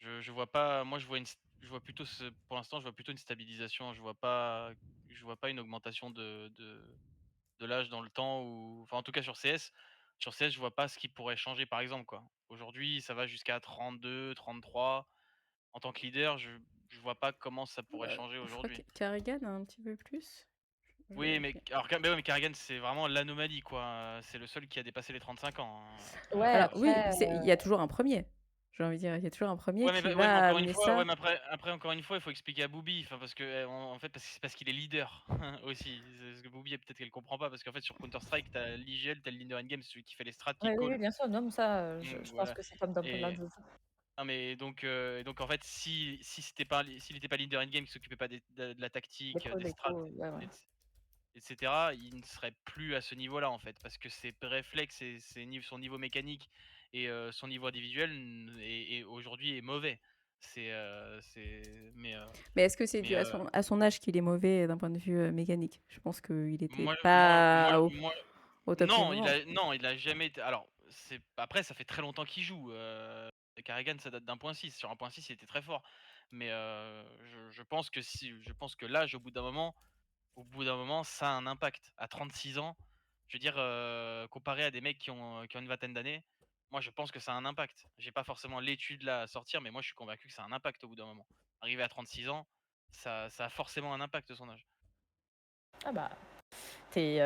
je vois pas moi je vois plutôt pour l'instant, je vois plutôt une stabilisation. Je vois pas une augmentation de l'âge dans le temps ou enfin, en tout cas sur CS, je vois pas ce qui pourrait changer, par exemple, quoi. Aujourd'hui, ça va jusqu'à 32-33. En tant que leader, je vois pas comment ça pourrait changer Je crois que aujourd'hui. Carrigan a un petit peu plus. Je Oui, mais vérifie. alors mais ouais, mais Karrigan, c'est vraiment l'anomalie, quoi, c'est le seul qui a dépassé les 35 ans, hein, Ouais, Alors oui, après, il y a toujours un premier. J'ai envie de dire, il y a toujours un premier ouais, mais qui bah, ouais, mais va encore une amener fois, ouais, ça. mais après encore une fois, il faut expliquer à Booby, enfin parce que, en fait, c'est parce qu'il est leader aussi. C'est parce que Booby, peut-être qu'elle comprend pas parce qu'en fait sur Counter Strike, t'as l'IGL, t'as le leader in game, c'est celui qui fait les strats, qui oui, oui, call. oui, bien sûr, non, mais ça, je pense Voilà que c'est comme dans plein et de jeux. non mais donc en fait, si c'était pas s'il était pas leader in game, qu'il s'occupait pas de la tactique, L'écho, des strats l'écho, ouais, ouais. et cetera, il ne serait plus à ce niveau-là, en fait. Parce que ses réflexes et son niveau mécanique et son niveau individuel aujourd'hui est mauvais. Mais est-ce que c'est Mais dû à son âge qu'il est mauvais d'un point de vue mécanique? Je pense qu'il n'était pas au top non, niveau. il a jamais été. Alors, après, ça fait très longtemps qu'il joue. Carrigan, ça date d'1.6. Sur 1.6, il était très fort. Mais je pense que l'âge, au bout d'un moment, ça a un impact. À 36 ans, je veux dire, comparé à des mecs qui ont une vingtaine d'années, moi je pense que ça a un impact. J'ai pas forcément l'étude là à sortir, mais moi je suis convaincu que ça a un impact au bout d'un moment. Arrivé à 36 ans, ça a forcément un impact son âge. Ah bah, si,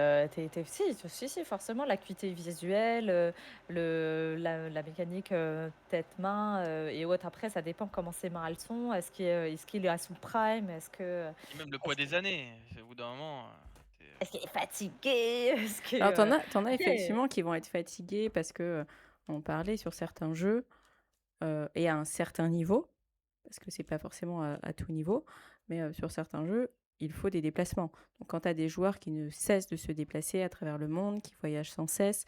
forcément, l'acuité visuelle, la mécanique tête-main et autres. Après, ça dépend comment ses mains elles sont. Est-ce qu'il est à son prime? Et même le poids Est-ce des années, au bout d'un moment, est-ce qu'il est fatigué? Alors t'en as effectivement qui vont être fatigués parce que on parlait sur certains jeux et à un certain niveau, parce que c'est pas forcément à tout niveau, mais sur certains jeux, il faut des déplacements. Donc quand tu as des joueurs qui ne cessent de se déplacer à travers le monde, qui voyagent sans cesse,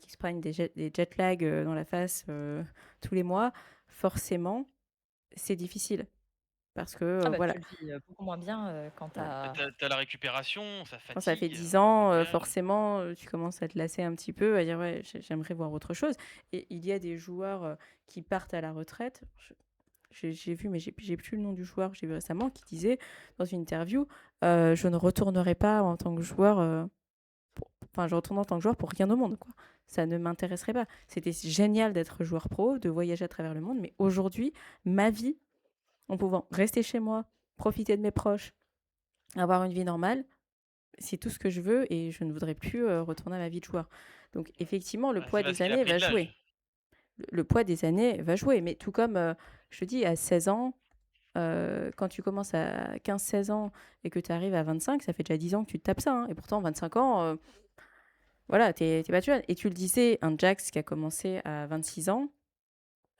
qui se prennent des jet lags dans la face tous les mois, forcément, c'est difficile. Parce que, Ah bah, voilà, tu le vis beaucoup moins bien quand voilà, bah, t'as. t'as la récupération, ça quand ça fait fatigue, 10 le ans, voyage. forcément, tu commences à te lasser un petit peu, à dire ouais, j'aimerais voir autre chose. Et il y a des joueurs qui partent à la retraite. J'ai vu, mais j'ai plus le nom du joueur, j'ai vu récemment, qui disait dans une interview je ne retournerai pas en tant que joueur, enfin, je retourne en tant que joueur pour rien au monde, quoi. Ça ne m'intéresserait pas. C'était génial d'être joueur pro, de voyager à travers le monde, mais aujourd'hui, ma vie, en pouvant rester chez moi, profiter de mes proches, avoir une vie normale, c'est tout ce que je veux et je ne voudrais plus retourner à ma vie de joueur. Donc, effectivement, le Bah, poids c'est parce des qu'il a années pris va de jouer. l'âge. Le poids des années va jouer, mais tout comme, je te dis, à 16 ans, quand tu commences à 15-16 ans et que tu arrives à 25, ça fait déjà 10 ans que tu te tapes ça, hein. Et pourtant, 25 ans, voilà, t'es pas jeune. Et tu le disais, un Jax qui a commencé à 26 ans,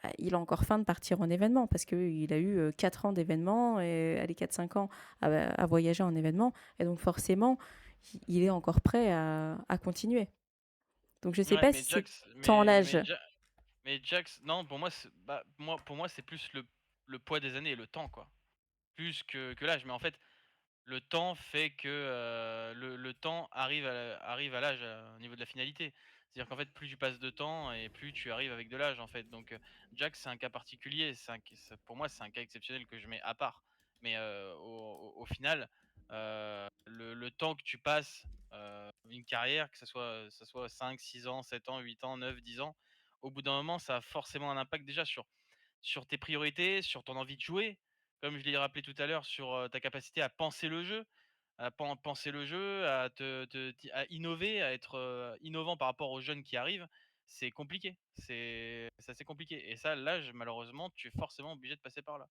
bah, il a encore faim de partir en événement parce qu'il a eu 4 ans d'événements et allez, 4-5 ans à voyager en événement. Et donc forcément, il est encore prêt à continuer. Donc je sais Ouais, pas mais si c'est Jax, tant l'âge. non, pour moi, c'est plus le poids des années et le temps, quoi. Plus que l'âge. Mais en fait, le temps fait que le temps arrive à l'âge, au niveau de la finalité. C'est-à-dire qu'en fait, plus tu passes de temps et plus tu arrives avec de l'âge, en fait. Donc, Jack, c'est un cas particulier. Pour moi, c'est un cas exceptionnel que je mets à part. Mais au final, le temps que tu passes une carrière, que ce soit 5, 6 ans, 7 ans, 8 ans, 9, 10 ans, au bout d'un moment, ça a forcément un impact déjà sur tes priorités, sur ton envie de jouer, comme je l'ai rappelé tout à l'heure, sur ta capacité à penser le jeu, penser le jeu, à innover, à être innovant par rapport aux jeunes qui arrivent. C'est compliqué, c'est assez compliqué. Et ça, l'âge, malheureusement, tu es forcément obligé de passer par là.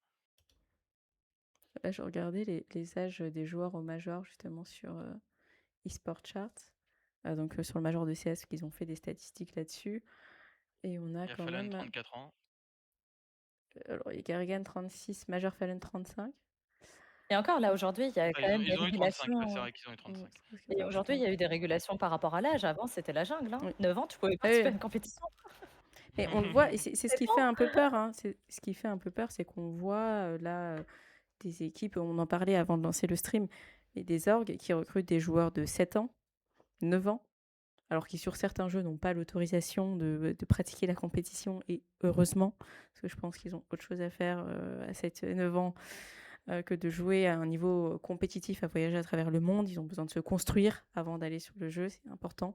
Là, je regardais les âges des joueurs au major justement sur eSport Chart. Donc sur le major de CS, qu'ils ont fait des statistiques là-dessus. Et on a Il y a quand Fallen même. 34 ans. Alors, il y a Garrigan 36, Major Fallen 35. Et encore là, aujourd'hui, il y a Ah, quand même des ils ont eu 35, ouais, c'est régulations. vrai qu'ils ont eu 35. Parce que Et aujourd'hui, il y a eu des régulations par rapport à l'âge. Avant, c'était la jungle, hein. Oui. 9 ans, tu pouvais Oui, participer à oui. une compétition. Mais on le voit, et c'est ce C'est qui bon. fait un peu peur, hein. Ce qui fait un peu peur, c'est qu'on voit là des équipes, on en parlait avant de lancer le stream, et des orgs qui recrutent des joueurs de 7 ans 9 ans, alors qui sur certains jeux n'ont pas l'autorisation de pratiquer la compétition, et heureusement, parce que je pense qu'ils ont autre chose à faire à 9 ans que de jouer à un niveau compétitif, à voyager à travers le monde. Ils ont besoin de se construire avant d'aller sur le jeu, c'est important.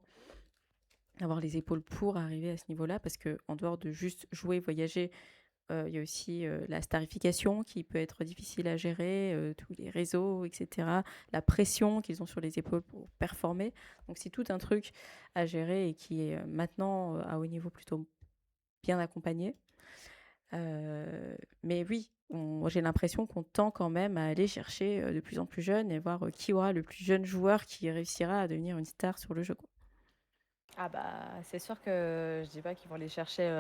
Avoir les épaules pour arriver à ce niveau-là, parce que en dehors de juste jouer, voyager, il y a aussi la starification qui peut être difficile à gérer, tous les réseaux, etc. La pression qu'ils ont sur les épaules pour performer. Donc c'est tout un truc à gérer et qui est maintenant à haut niveau plutôt bien accompagné. Mais oui, j'ai l'impression qu'on tend quand même à aller chercher de plus en plus jeune et voir qui aura le plus jeune joueur qui réussira à devenir une star sur le jeu, quoi. Ah bah, c'est sûr que je dis pas qu'ils vont les chercher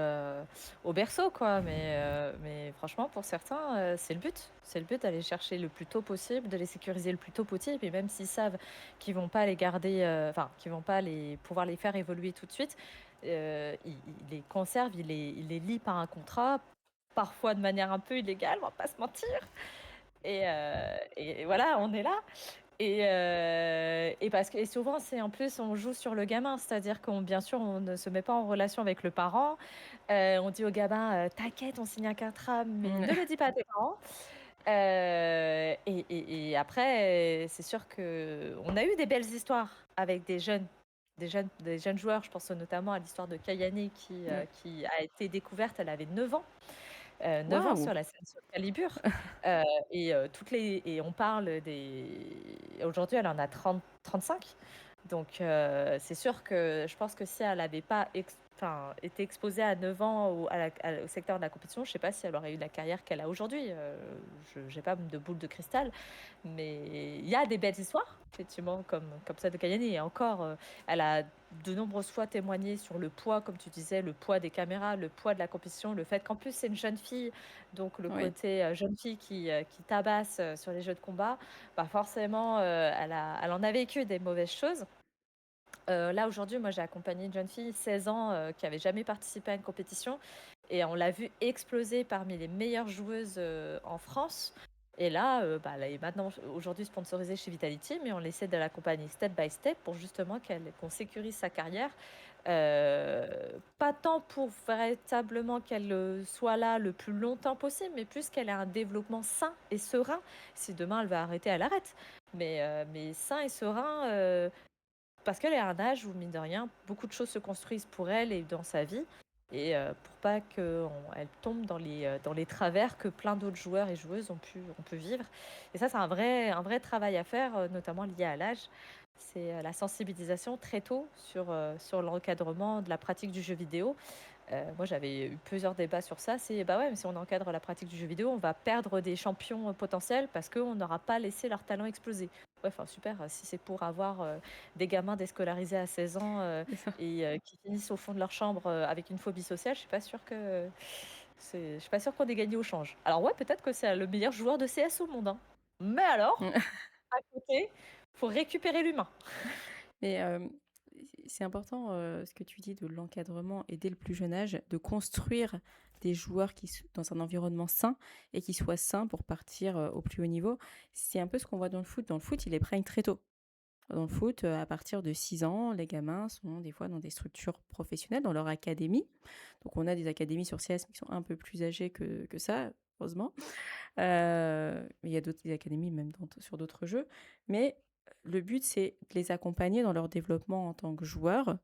au berceau, quoi, mais franchement, pour certains, c'est le but. C'est le but d'aller chercher le plus tôt possible, de les sécuriser le plus tôt possible, et même s'ils savent qu'ils vont pas les garder, enfin, qu'ils vont pas pouvoir les faire évoluer tout de suite, ils les conservent, ils les lient par un contrat, parfois de manière un peu illégale, on va pas se mentir. Et voilà, on est là. Et parce que et souvent, c'est en plus, on joue sur le gamin, c'est-à-dire qu'on, bien sûr, on ne se met pas en relation avec le parent. On dit au gamin, t'inquiète, on signe un contrat, mais Mm. ne le dis pas à tes parents. Et après, c'est sûr que on a eu des belles histoires avec des jeunes joueurs. Je pense notamment à l'histoire de Kayane Ouais. qui a été découverte. Elle avait 9 ans. 9 ans Waouh! sur la scène sur Calibur. Et on parle des. Aujourd'hui, elle en a 35. Donc, c'est sûr que je pense que si elle n'avait pas enfin, été exposée à 9 ans au secteur de la compétition, je ne sais pas si elle aurait eu la carrière qu'elle a aujourd'hui. Je n'ai pas de boule de cristal. Mais il y a des belles histoires, effectivement, comme ça de Kayane. Et encore, elle a de nombreuses fois témoigné sur le poids, comme tu disais, le poids des caméras, le poids de la compétition, le fait qu'en plus c'est une jeune fille, donc le Oui. côté jeune fille qui tabasse sur les jeux de combat, bah forcément, elle en a vécu des mauvaises choses. Là, aujourd'hui, moi, j'ai accompagné une jeune fille, 16 ans, qui avait jamais participé à une compétition. Et on l'a vue exploser parmi les meilleures joueuses en France. Et là, bah, elle est maintenant, aujourd'hui, sponsorisée chez Vitality, mais on essaie de l'accompagner step by step pour justement qu'on sécurise sa carrière. Pas tant pour véritablement qu'elle soit là le plus longtemps possible, mais plus qu'elle ait un développement sain et serein. Si demain elle va arrêter, elle arrête. Mais sain et serein, parce qu'elle est à un âge où, mine de rien, beaucoup de choses se construisent pour elle et dans sa vie. Et pour pas qu'elle tombe dans les travers que plein d'autres joueurs et joueuses ont pu vivre. Et ça, c'est un vrai travail à faire, notamment lié à l'âge. C'est la sensibilisation très tôt sur l'encadrement de la pratique du jeu vidéo. Moi, j'avais eu plusieurs débats sur ça. C'est, bah ouais, mais si on encadre la pratique du jeu vidéo, on va perdre des champions potentiels parce qu'on n'aura pas laissé leur talent exploser. Ouais, enfin, super. Si c'est pour avoir des gamins déscolarisés à 16 ans C'est ça. et qui finissent au fond de leur chambre avec une phobie sociale, je suis pas sûre qu'on ait gagné au change. Alors ouais, peut-être que c'est le meilleur joueur de CS au monde, hein. Mais alors, à côté, faut récupérer l'humain. Mais c'est important ce que tu dis de l'encadrement et dès le plus jeune âge, de construire des joueurs dans un environnement sain et qui soient sains pour partir au plus haut niveau. C'est un peu ce qu'on voit dans le foot. Dans le foot, ils les prennent très tôt. Dans le foot, à partir de 6 ans, les gamins sont des fois dans des structures professionnelles, dans leur académie. Donc on a des académies sur CS qui sont un peu plus âgées que ça, heureusement. Mais il y a des académies même sur d'autres jeux. Mais le but, c'est de les accompagner dans leur développement en tant que joueurs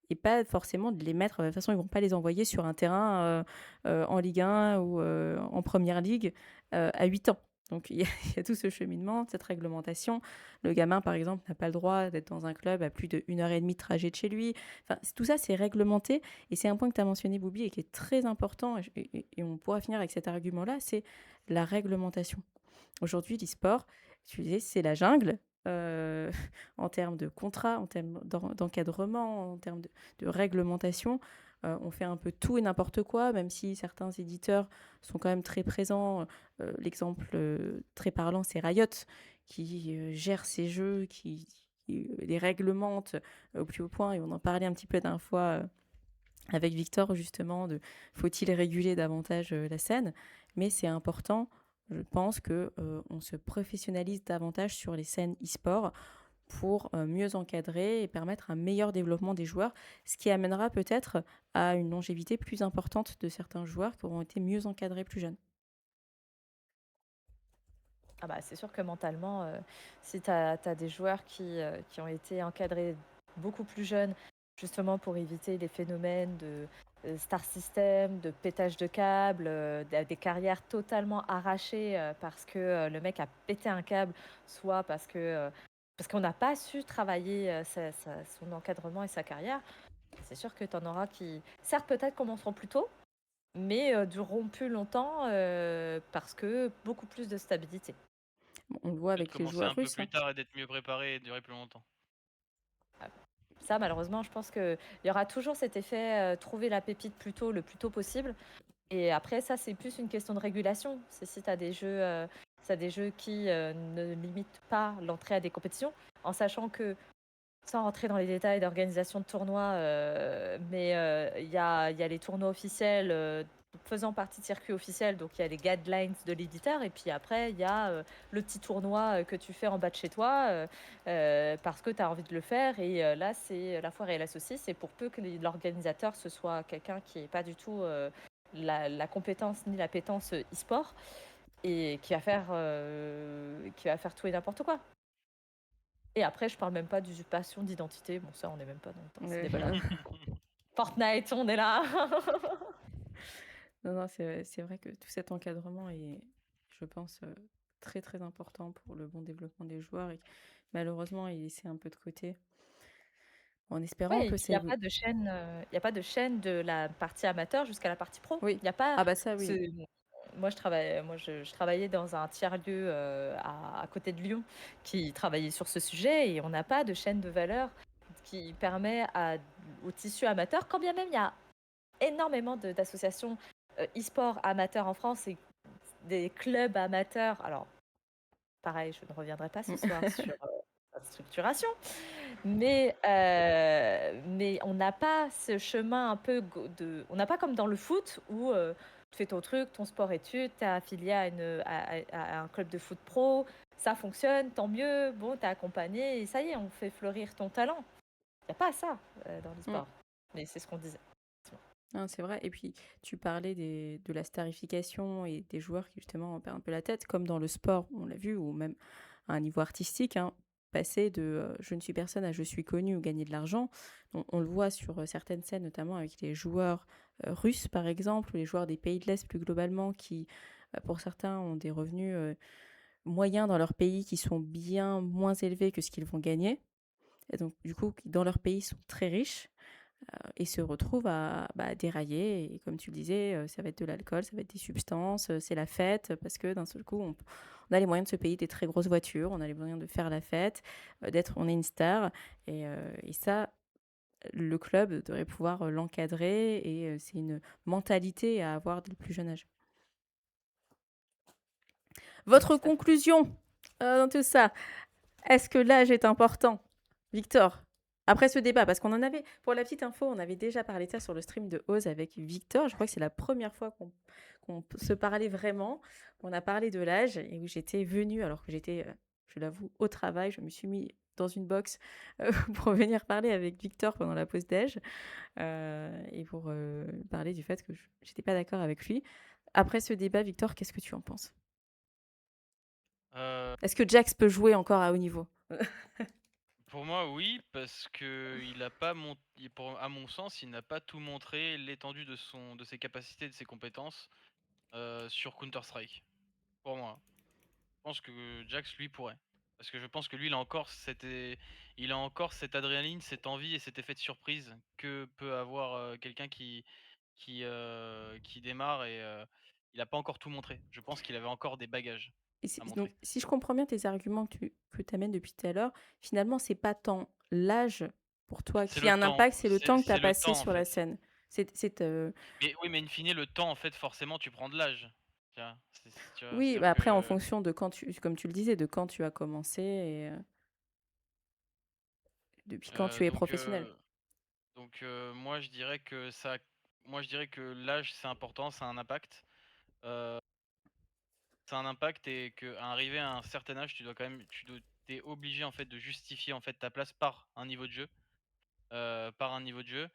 et pas forcément de les mettre. De toute façon, ils vont pas les envoyer sur un terrain en Ligue 1 ou en Première Ligue à 8 ans. Donc il y a tout ce cheminement, cette réglementation. Le gamin, par exemple, n'a pas le droit d'être dans un club à plus de 1 heure et demie de trajet de chez lui. Enfin, tout ça, c'est réglementé. Et c'est un point que tu as mentionné, Boubi, et qui est très important. Et on pourra finir avec cet argument-là, c'est la réglementation. Aujourd'hui, l'e-sport, tu disais, c'est la jungle. En termes de contrat, en termes d'encadrement, en termes de réglementation. On fait un peu tout et n'importe quoi, même si certains éditeurs sont quand même très présents. L'exemple très parlant, c'est Riot, qui gère ses jeux, qui les réglemente au plus haut point. Et on en parlait un petit peu la dernière fois avec Victor, justement, de faut-il réguler davantage la scène. Mais c'est important, je pense, qu'on se professionnalise davantage sur les scènes e-sport pour mieux encadrer et permettre un meilleur développement des joueurs, ce qui amènera peut-être à une longévité plus importante de certains joueurs qui auront été mieux encadrés plus jeunes. Ah bah, c'est sûr que mentalement, si tu as des joueurs qui ont été encadrés beaucoup plus jeunes, justement pour éviter les phénomènes de, star system, de pétage de câbles, des carrières totalement arrachées, parce que, le mec a pété un câble, soit parce qu'on n'a pas su travailler, son encadrement et sa carrière. C'est sûr que tu en auras qui, certes, peut-être commenceront plus tôt, mais, dureront plus longtemps, parce que beaucoup plus de stabilité. Bon, on le voit Peut-être avec les commencer joueurs un peu russes, hein. plus tard et d'être mieux préparé et durer plus longtemps. Ça, malheureusement, je pense qu'il y aura toujours cet effet, trouver la pépite plus tôt, le plus tôt possible. Et après, ça, c'est plus une question de régulation. C'est si tu as des jeux, qui ne limitent pas l'entrée à des compétitions, en sachant que, sans rentrer dans les détails d'organisation de tournois, mais il y a les tournois officiels, faisant partie de circuits officiels, donc il y a les guidelines de l'éditeur, et puis après, il y a le petit tournoi que tu fais en bas de chez toi, parce que tu as envie de le faire. Et là, c'est la foire et la saucisse, et pour peu que l'organisateur, ce soit quelqu'un qui n'est pas du tout la compétence ni l'appétence e-sport, et qui va faire tout et n'importe quoi. Et après, je parle même pas d'usurpation d'identité. Bon, ça, on n'est même pas dans ces débats-là. Fortnite, on est là. Non, non, c'est vrai que tout cet encadrement est, je pense, très très important pour le bon développement des joueurs et malheureusement il est laissé un peu de côté en espérant Ouais, et que puis ça évolue. il y a pas de chaîne de la partie amateur jusqu'à la partie pro. Oui, Il y a pas ah bah ça ce oui. moi, je travaillais dans un tiers-lieu, à côté de Lyon, qui travaillait sur ce sujet, et on n'a pas de chaîne de valeur qui permet au tissu amateur, quand bien même il y a énormément d'associations, e-sport amateurs en France, et des clubs amateurs. Alors, pareil, je ne reviendrai pas ce soir sur la structuration, mais on n'a pas ce chemin un peu on n'a pas comme dans le foot où tu fais ton truc, ton sport-études, tu es affilié à un club de foot pro, ça fonctionne, tant mieux, bon, tu es accompagné et ça y est, on fait fleurir ton talent. Il n'y a pas ça dans Mm. l'e-sport, mais c'est ce qu'on disait. Ah, c'est vrai. Et puis, tu parlais de la starification et des joueurs qui, justement, en perdent un peu la tête, comme dans le sport, on l'a vu, ou même à un niveau artistique, hein, passer de je ne suis personne à je suis connu ou gagner de l'argent. On le voit sur certaines scènes, notamment avec les joueurs russes, par exemple, ou les joueurs des pays de l'Est plus globalement, qui, pour certains, ont des revenus moyens dans leur pays qui sont bien moins élevés que ce qu'ils vont gagner. Et donc, du coup, qui, dans leur pays, sont très riches et se retrouvent à dérailler. Et comme tu le disais, ça va être de l'alcool, ça va être des substances, c'est la fête, parce que d'un seul coup, on a les moyens de se payer des très grosses voitures, on a les moyens de faire la fête, on est une star. Et ça, le club devrait pouvoir l'encadrer, et c'est une mentalité à avoir dès le plus jeune âge. Oui, Votre tout à fait. conclusion dans tout ça, est-ce que l'âge est important, Victor? Après ce débat, parce qu'on en avait, pour la petite info, on avait déjà parlé de ça sur le stream de Oz avec Victor. Je crois que c'est la première fois qu'on se parlait vraiment. On a parlé de l'âge et où j'étais venue, alors que j'étais, je l'avoue, au travail. Je me suis mis dans une box pour venir parler avec Victor pendant la pause déj et pour parler du fait que j'étais pas d'accord avec lui. Après ce débat, Victor, qu'est-ce que tu en penses? Est-ce que Jax peut jouer encore à haut niveau? Pour moi, oui, parce que il a pas à mon sens, il n'a pas tout montré l'étendue de ses capacités, de ses compétences sur Counter-Strike. Pour moi, je pense que Jax lui pourrait, parce que je pense que lui, il a encore cette adrénaline, cette envie et cet effet de surprise que peut avoir quelqu'un qui démarre et il a pas encore tout montré. Je pense qu'il avait encore des bagages Et à donc, montrer. si je comprends bien tes arguments que tu amènes depuis tout à l'heure, finalement, c'est pas tant l'âge pour toi C'est qui a le un temps, impact, c'est le temps que tu as c'est le passé temps en sur la fait. scène. C'est, Mais oui, mais in fine, le temps, en fait, forcément, tu prends de l'âge. Tu vois, oui, c'est-à-dire bah après, en que. fonction de quand comme tu le disais, de quand tu as commencé et depuis quand euh, tu es donc, professionnel. euh, moi, je dirais que moi, je dirais que l'âge, c'est important, ça a un impact. Euh, ça a un impact et qu'à arriver à un certain âge, tu dois quand même, tu es obligé en fait de justifier en fait ta place par un niveau de jeu, par un niveau de jeu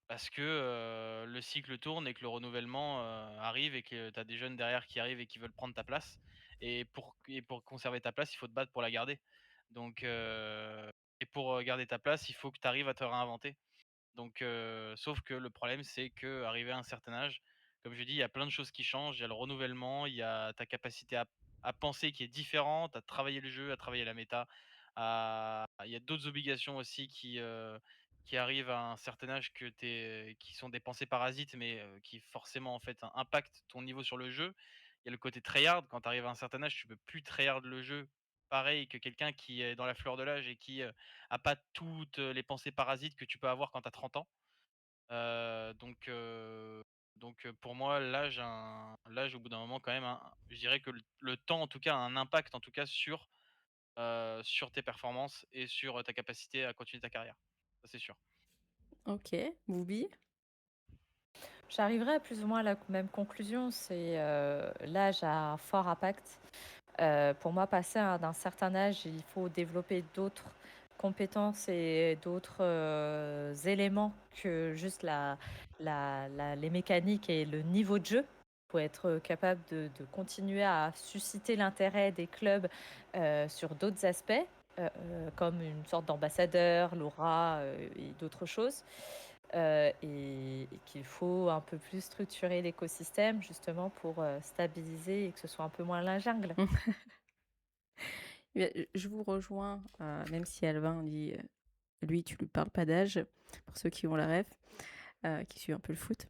parce que, le cycle tourne et que le renouvellement, arrive et que tu as des jeunes derrière qui arrivent et qui veulent prendre ta place et pour conserver ta place, il faut te battre pour la garder. Donc et pour, garder ta place, il faut que tu arrives à te réinventer. Donc sauf que le problème, c'est qu'arrivé à un certain âge, comme je dis, il y a plein de choses qui changent. Il y a le renouvellement, il y a ta capacité à penser qui est différente, à travailler le jeu, à travailler la méta, il y a d'autres obligations aussi qui arrivent à un certain âge qui sont des pensées parasites, mais qui forcément en fait impactent ton niveau sur le jeu. Il y a le côté tryhard, quand tu arrives à un certain âge, tu peux plus tryhard le jeu pareil que quelqu'un qui est dans la fleur de l'âge et qui, a pas toutes, les pensées parasites que tu peux avoir quand tu as 30 ans. Heu, donc heu pour moi, l'âge au bout d'un moment quand même, je dirais que le temps en tout cas a un impact en tout cas sur tes performances et sur, ta capacité à continuer ta carrière. Ça, c'est sûr. Ok, Boubi. J'arriverai à plus ou moins à la même conclusion, c'est l'âge a un fort impact. Pour moi, passer d'un certain âge, il faut développer d'autres compétences et d'autres éléments que juste les mécaniques et le niveau de jeu. Pour être capable de continuer à susciter l'intérêt des clubs sur d'autres aspects, comme une sorte d'ambassadeur, l'aura et d'autres choses. Et qu'il faut un peu plus structurer l'écosystème justement pour stabiliser et que ce soit un peu moins la jungle. Je vous rejoins, même si Alvin dit, lui, tu lui parles pas d'âge, pour ceux qui ont la ref, qui suivent un peu le foot.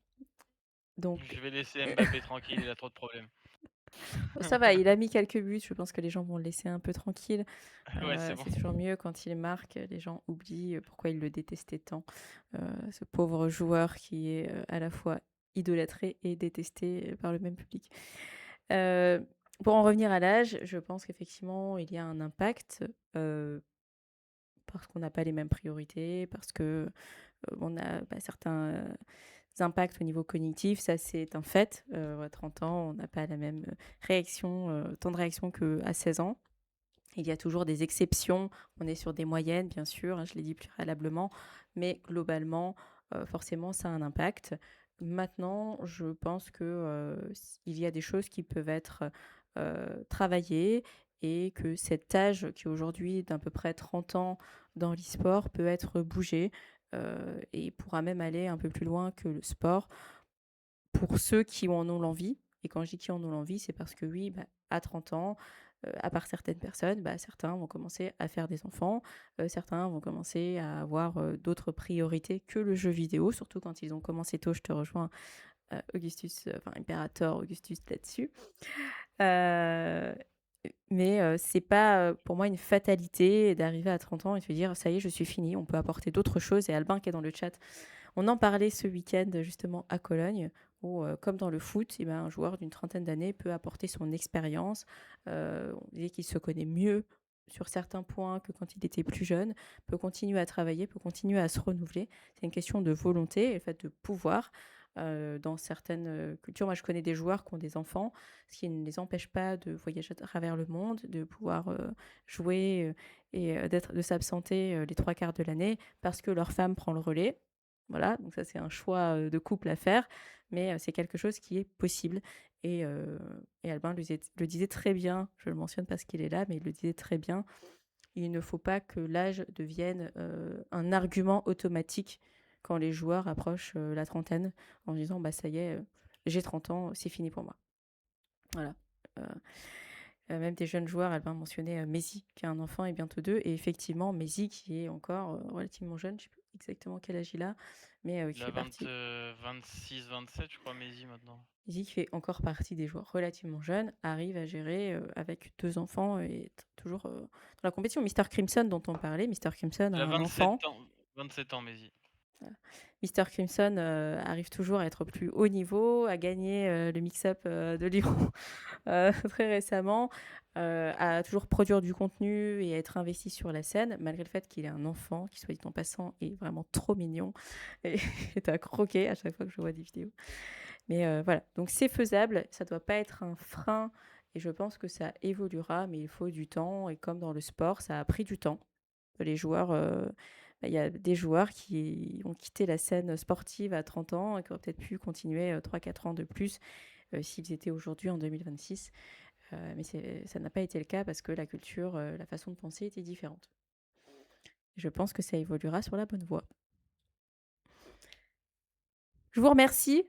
Donc, Je vais laisser Mbappé tranquille, il a trop de problèmes. ça va, il a mis quelques buts, je pense que les gens vont le laisser un peu tranquille. Ouais, c'est bon. C'est toujours mieux quand il marque, les gens oublient pourquoi ils le détestaient tant. Ce pauvre joueur qui est à la fois idolâtré et détesté par le même public. Pour en revenir à l'âge, je pense qu'effectivement, il y a un impact parce qu'on n'a pas les mêmes priorités, parce que on a certains impacts au niveau cognitif, ça c'est un fait. À 30 ans, on n'a pas la même réaction, temps de réaction qu'à 16 ans. Il y a toujours des exceptions, on est sur des moyennes, bien sûr, hein, je l'ai dit préalablement, mais globalement, forcément, ça a un impact. Maintenant, je pense que il y a des choses qui peuvent être travaillées et que cet âge qui aujourd'hui d'à peu près 30 ans dans l'e-sport peut être bougé et pourra même aller un peu plus loin que le sport pour ceux qui en ont l'envie. Et quand je dis qui en ont l'envie, c'est parce que oui, à 30 ans, à part certaines personnes, certains vont commencer à faire des enfants, certains vont commencer à avoir d'autres priorités que le jeu vidéo, surtout quand ils ont commencé tôt. Je te rejoins, Augustus, Imperator, Augustus là-dessus. Mais c'est pas pour moi une fatalité d'arriver à 30 ans et de se dire ça y est, je suis fini, on peut apporter d'autres choses. Et Albin qui est dans le chat, on en parlait ce week-end justement à Cologne, où comme dans le foot, un joueur d'une trentaine d'années peut apporter son expérience. On disait qu'il se connaît mieux sur certains points que quand il était plus jeune, peut continuer à travailler, peut continuer à se renouveler. C'est une question de volonté et le fait de pouvoir. Dans certaines cultures, moi je connais des joueurs qui ont des enfants, ce qui ne les empêche pas de voyager à travers le monde, de pouvoir jouer et de s'absenter les 3 quarts de l'année parce que leur femme prend le relais. Voilà, donc ça c'est un choix de couple à faire, mais c'est quelque chose qui est possible. Et Albin le disait très bien, je le mentionne parce qu'il est là, mais il le disait très bien, il ne faut pas que l'âge devienne un argument automatique quand les joueurs approchent la trentaine en disant ça y est, j'ai 30 ans, c'est fini pour moi. Voilà. Même des jeunes joueurs, Albin mentionnait Messi qui a un enfant et bientôt deux, et effectivement Messi qui est encore relativement jeune, je ne sais plus exactement quel âge il a, mais qui Il a fait partie. 26-27, je crois, Messi maintenant. Messi qui fait encore partie des joueurs relativement jeunes, arrive à gérer avec 2 enfants et toujours dans la compétition. Mister Crimson dont on parlait, Mister Crimson a Il a un 27 enfant. ans, 27 ans, Messi. Voilà. Mister Crimson arrive toujours à être au plus haut niveau, à gagner le mix-up de Lyon très récemment, à toujours produire du contenu et à être investi sur la scène, malgré le fait qu'il ait un enfant qui, soit dit en passant, est vraiment trop mignon et est à croquer à chaque fois que je vois des vidéos. Mais voilà, donc c'est faisable, ça doit pas être un frein et je pense que ça évoluera, mais il faut du temps. Et comme dans le sport, ça a pris du temps. Les joueurs, il y a des joueurs qui ont quitté la scène sportive à 30 ans et qui auraient peut-être pu continuer 3-4 ans de plus s'ils étaient aujourd'hui en 2026. Mais ça n'a pas été le cas parce que la culture, la façon de penser était différente. Je pense que ça évoluera sur la bonne voie. Je vous remercie.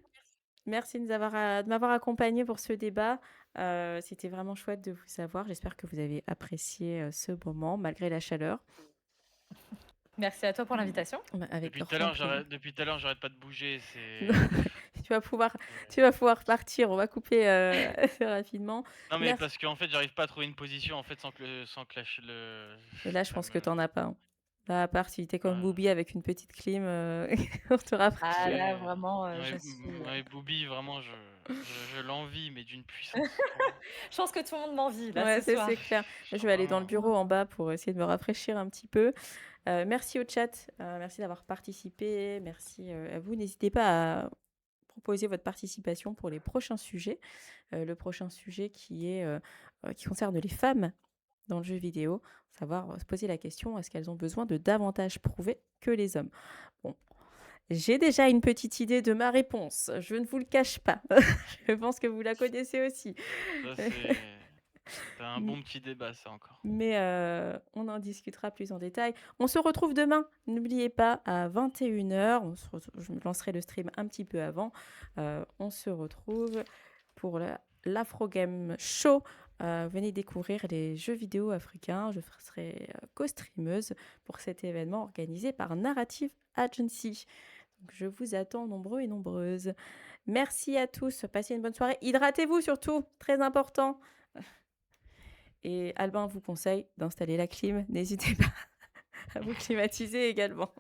Merci de m'avoir accompagné pour ce débat. C'était vraiment chouette de vous savoir. J'espère que vous avez apprécié ce moment malgré la chaleur. Merci à toi pour l'invitation. Avec Depuis tout grand à l'heure, plaisir. j'arrête pas de bouger. Tu vas pouvoir partir. On va couper assez rapidement. Non, mais Merci. parce qu'en fait, j'arrive pas à trouver une position en fait sans que Et là, je ça pense que me. t'en as pas, hein. Là, à part si t'es comme Ouais. Booby avec une petite clim pour te rafraîchir. Ah là, Mais vraiment, ouais, je suis. ouais, Booby, vraiment, je l'envie, mais d'une puissance. Je pense que tout le monde m'envie là Ouais, ce soir. c'est clair. Je vais aller dans le Vraiment. bureau en bas pour essayer de me rafraîchir un petit peu. Merci au chat. Merci d'avoir participé. Merci à vous. N'hésitez pas à proposer votre participation pour les prochains sujets. Le prochain sujet qui concerne les femmes dans le jeu vidéo, savoir se poser la question, est-ce qu'elles ont besoin de davantage prouver que les hommes? Bon, j'ai déjà une petite idée de ma réponse, je ne vous le cache pas. Je pense que vous la connaissez aussi. Ça, c'est un bon petit débat, ça encore. Mais on en discutera plus en détail. On se retrouve demain, n'oubliez pas, à 21h. Je me lancerai le stream un petit peu avant. On se retrouve pour l'Afro Game Show. Venez découvrir les jeux vidéo africains. Je serai co-streameuse pour cet événement organisé par Narrative Agency. Donc, je vous attends nombreux et nombreuses. Merci à tous. Passez une bonne soirée. Hydratez-vous surtout, très important. Et Albin vous conseille d'installer la clim. N'hésitez pas à vous climatiser également.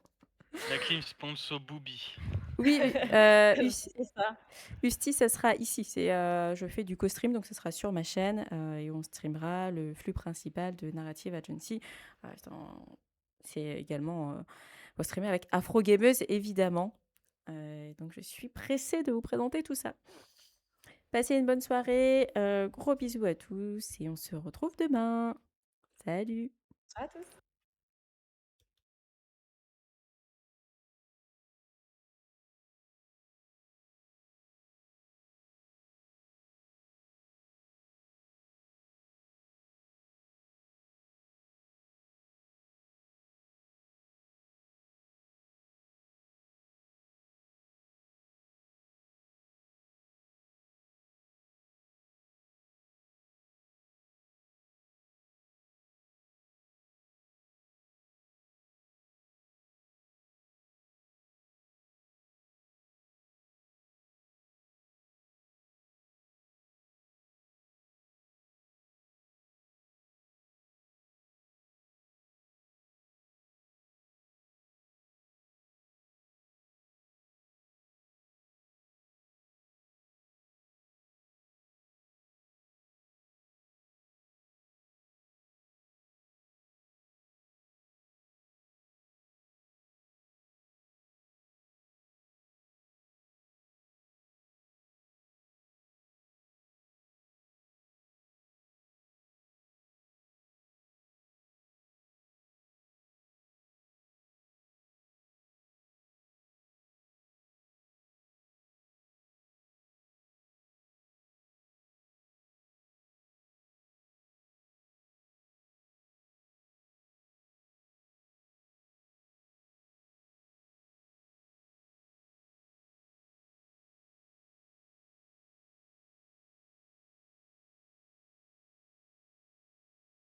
La clim sponsor Booby. Oui, C'est ça. Usti, ça sera ici. Je fais du co-stream, donc ce sera sur ma chaîne et on streamera le flux principal de Narrative Agency. C'est également streamé avec Afro Gameuse, évidemment. Donc je suis pressée de vous présenter tout ça. Passez une bonne soirée. Gros bisous à tous et on se retrouve demain. Salut! À tous.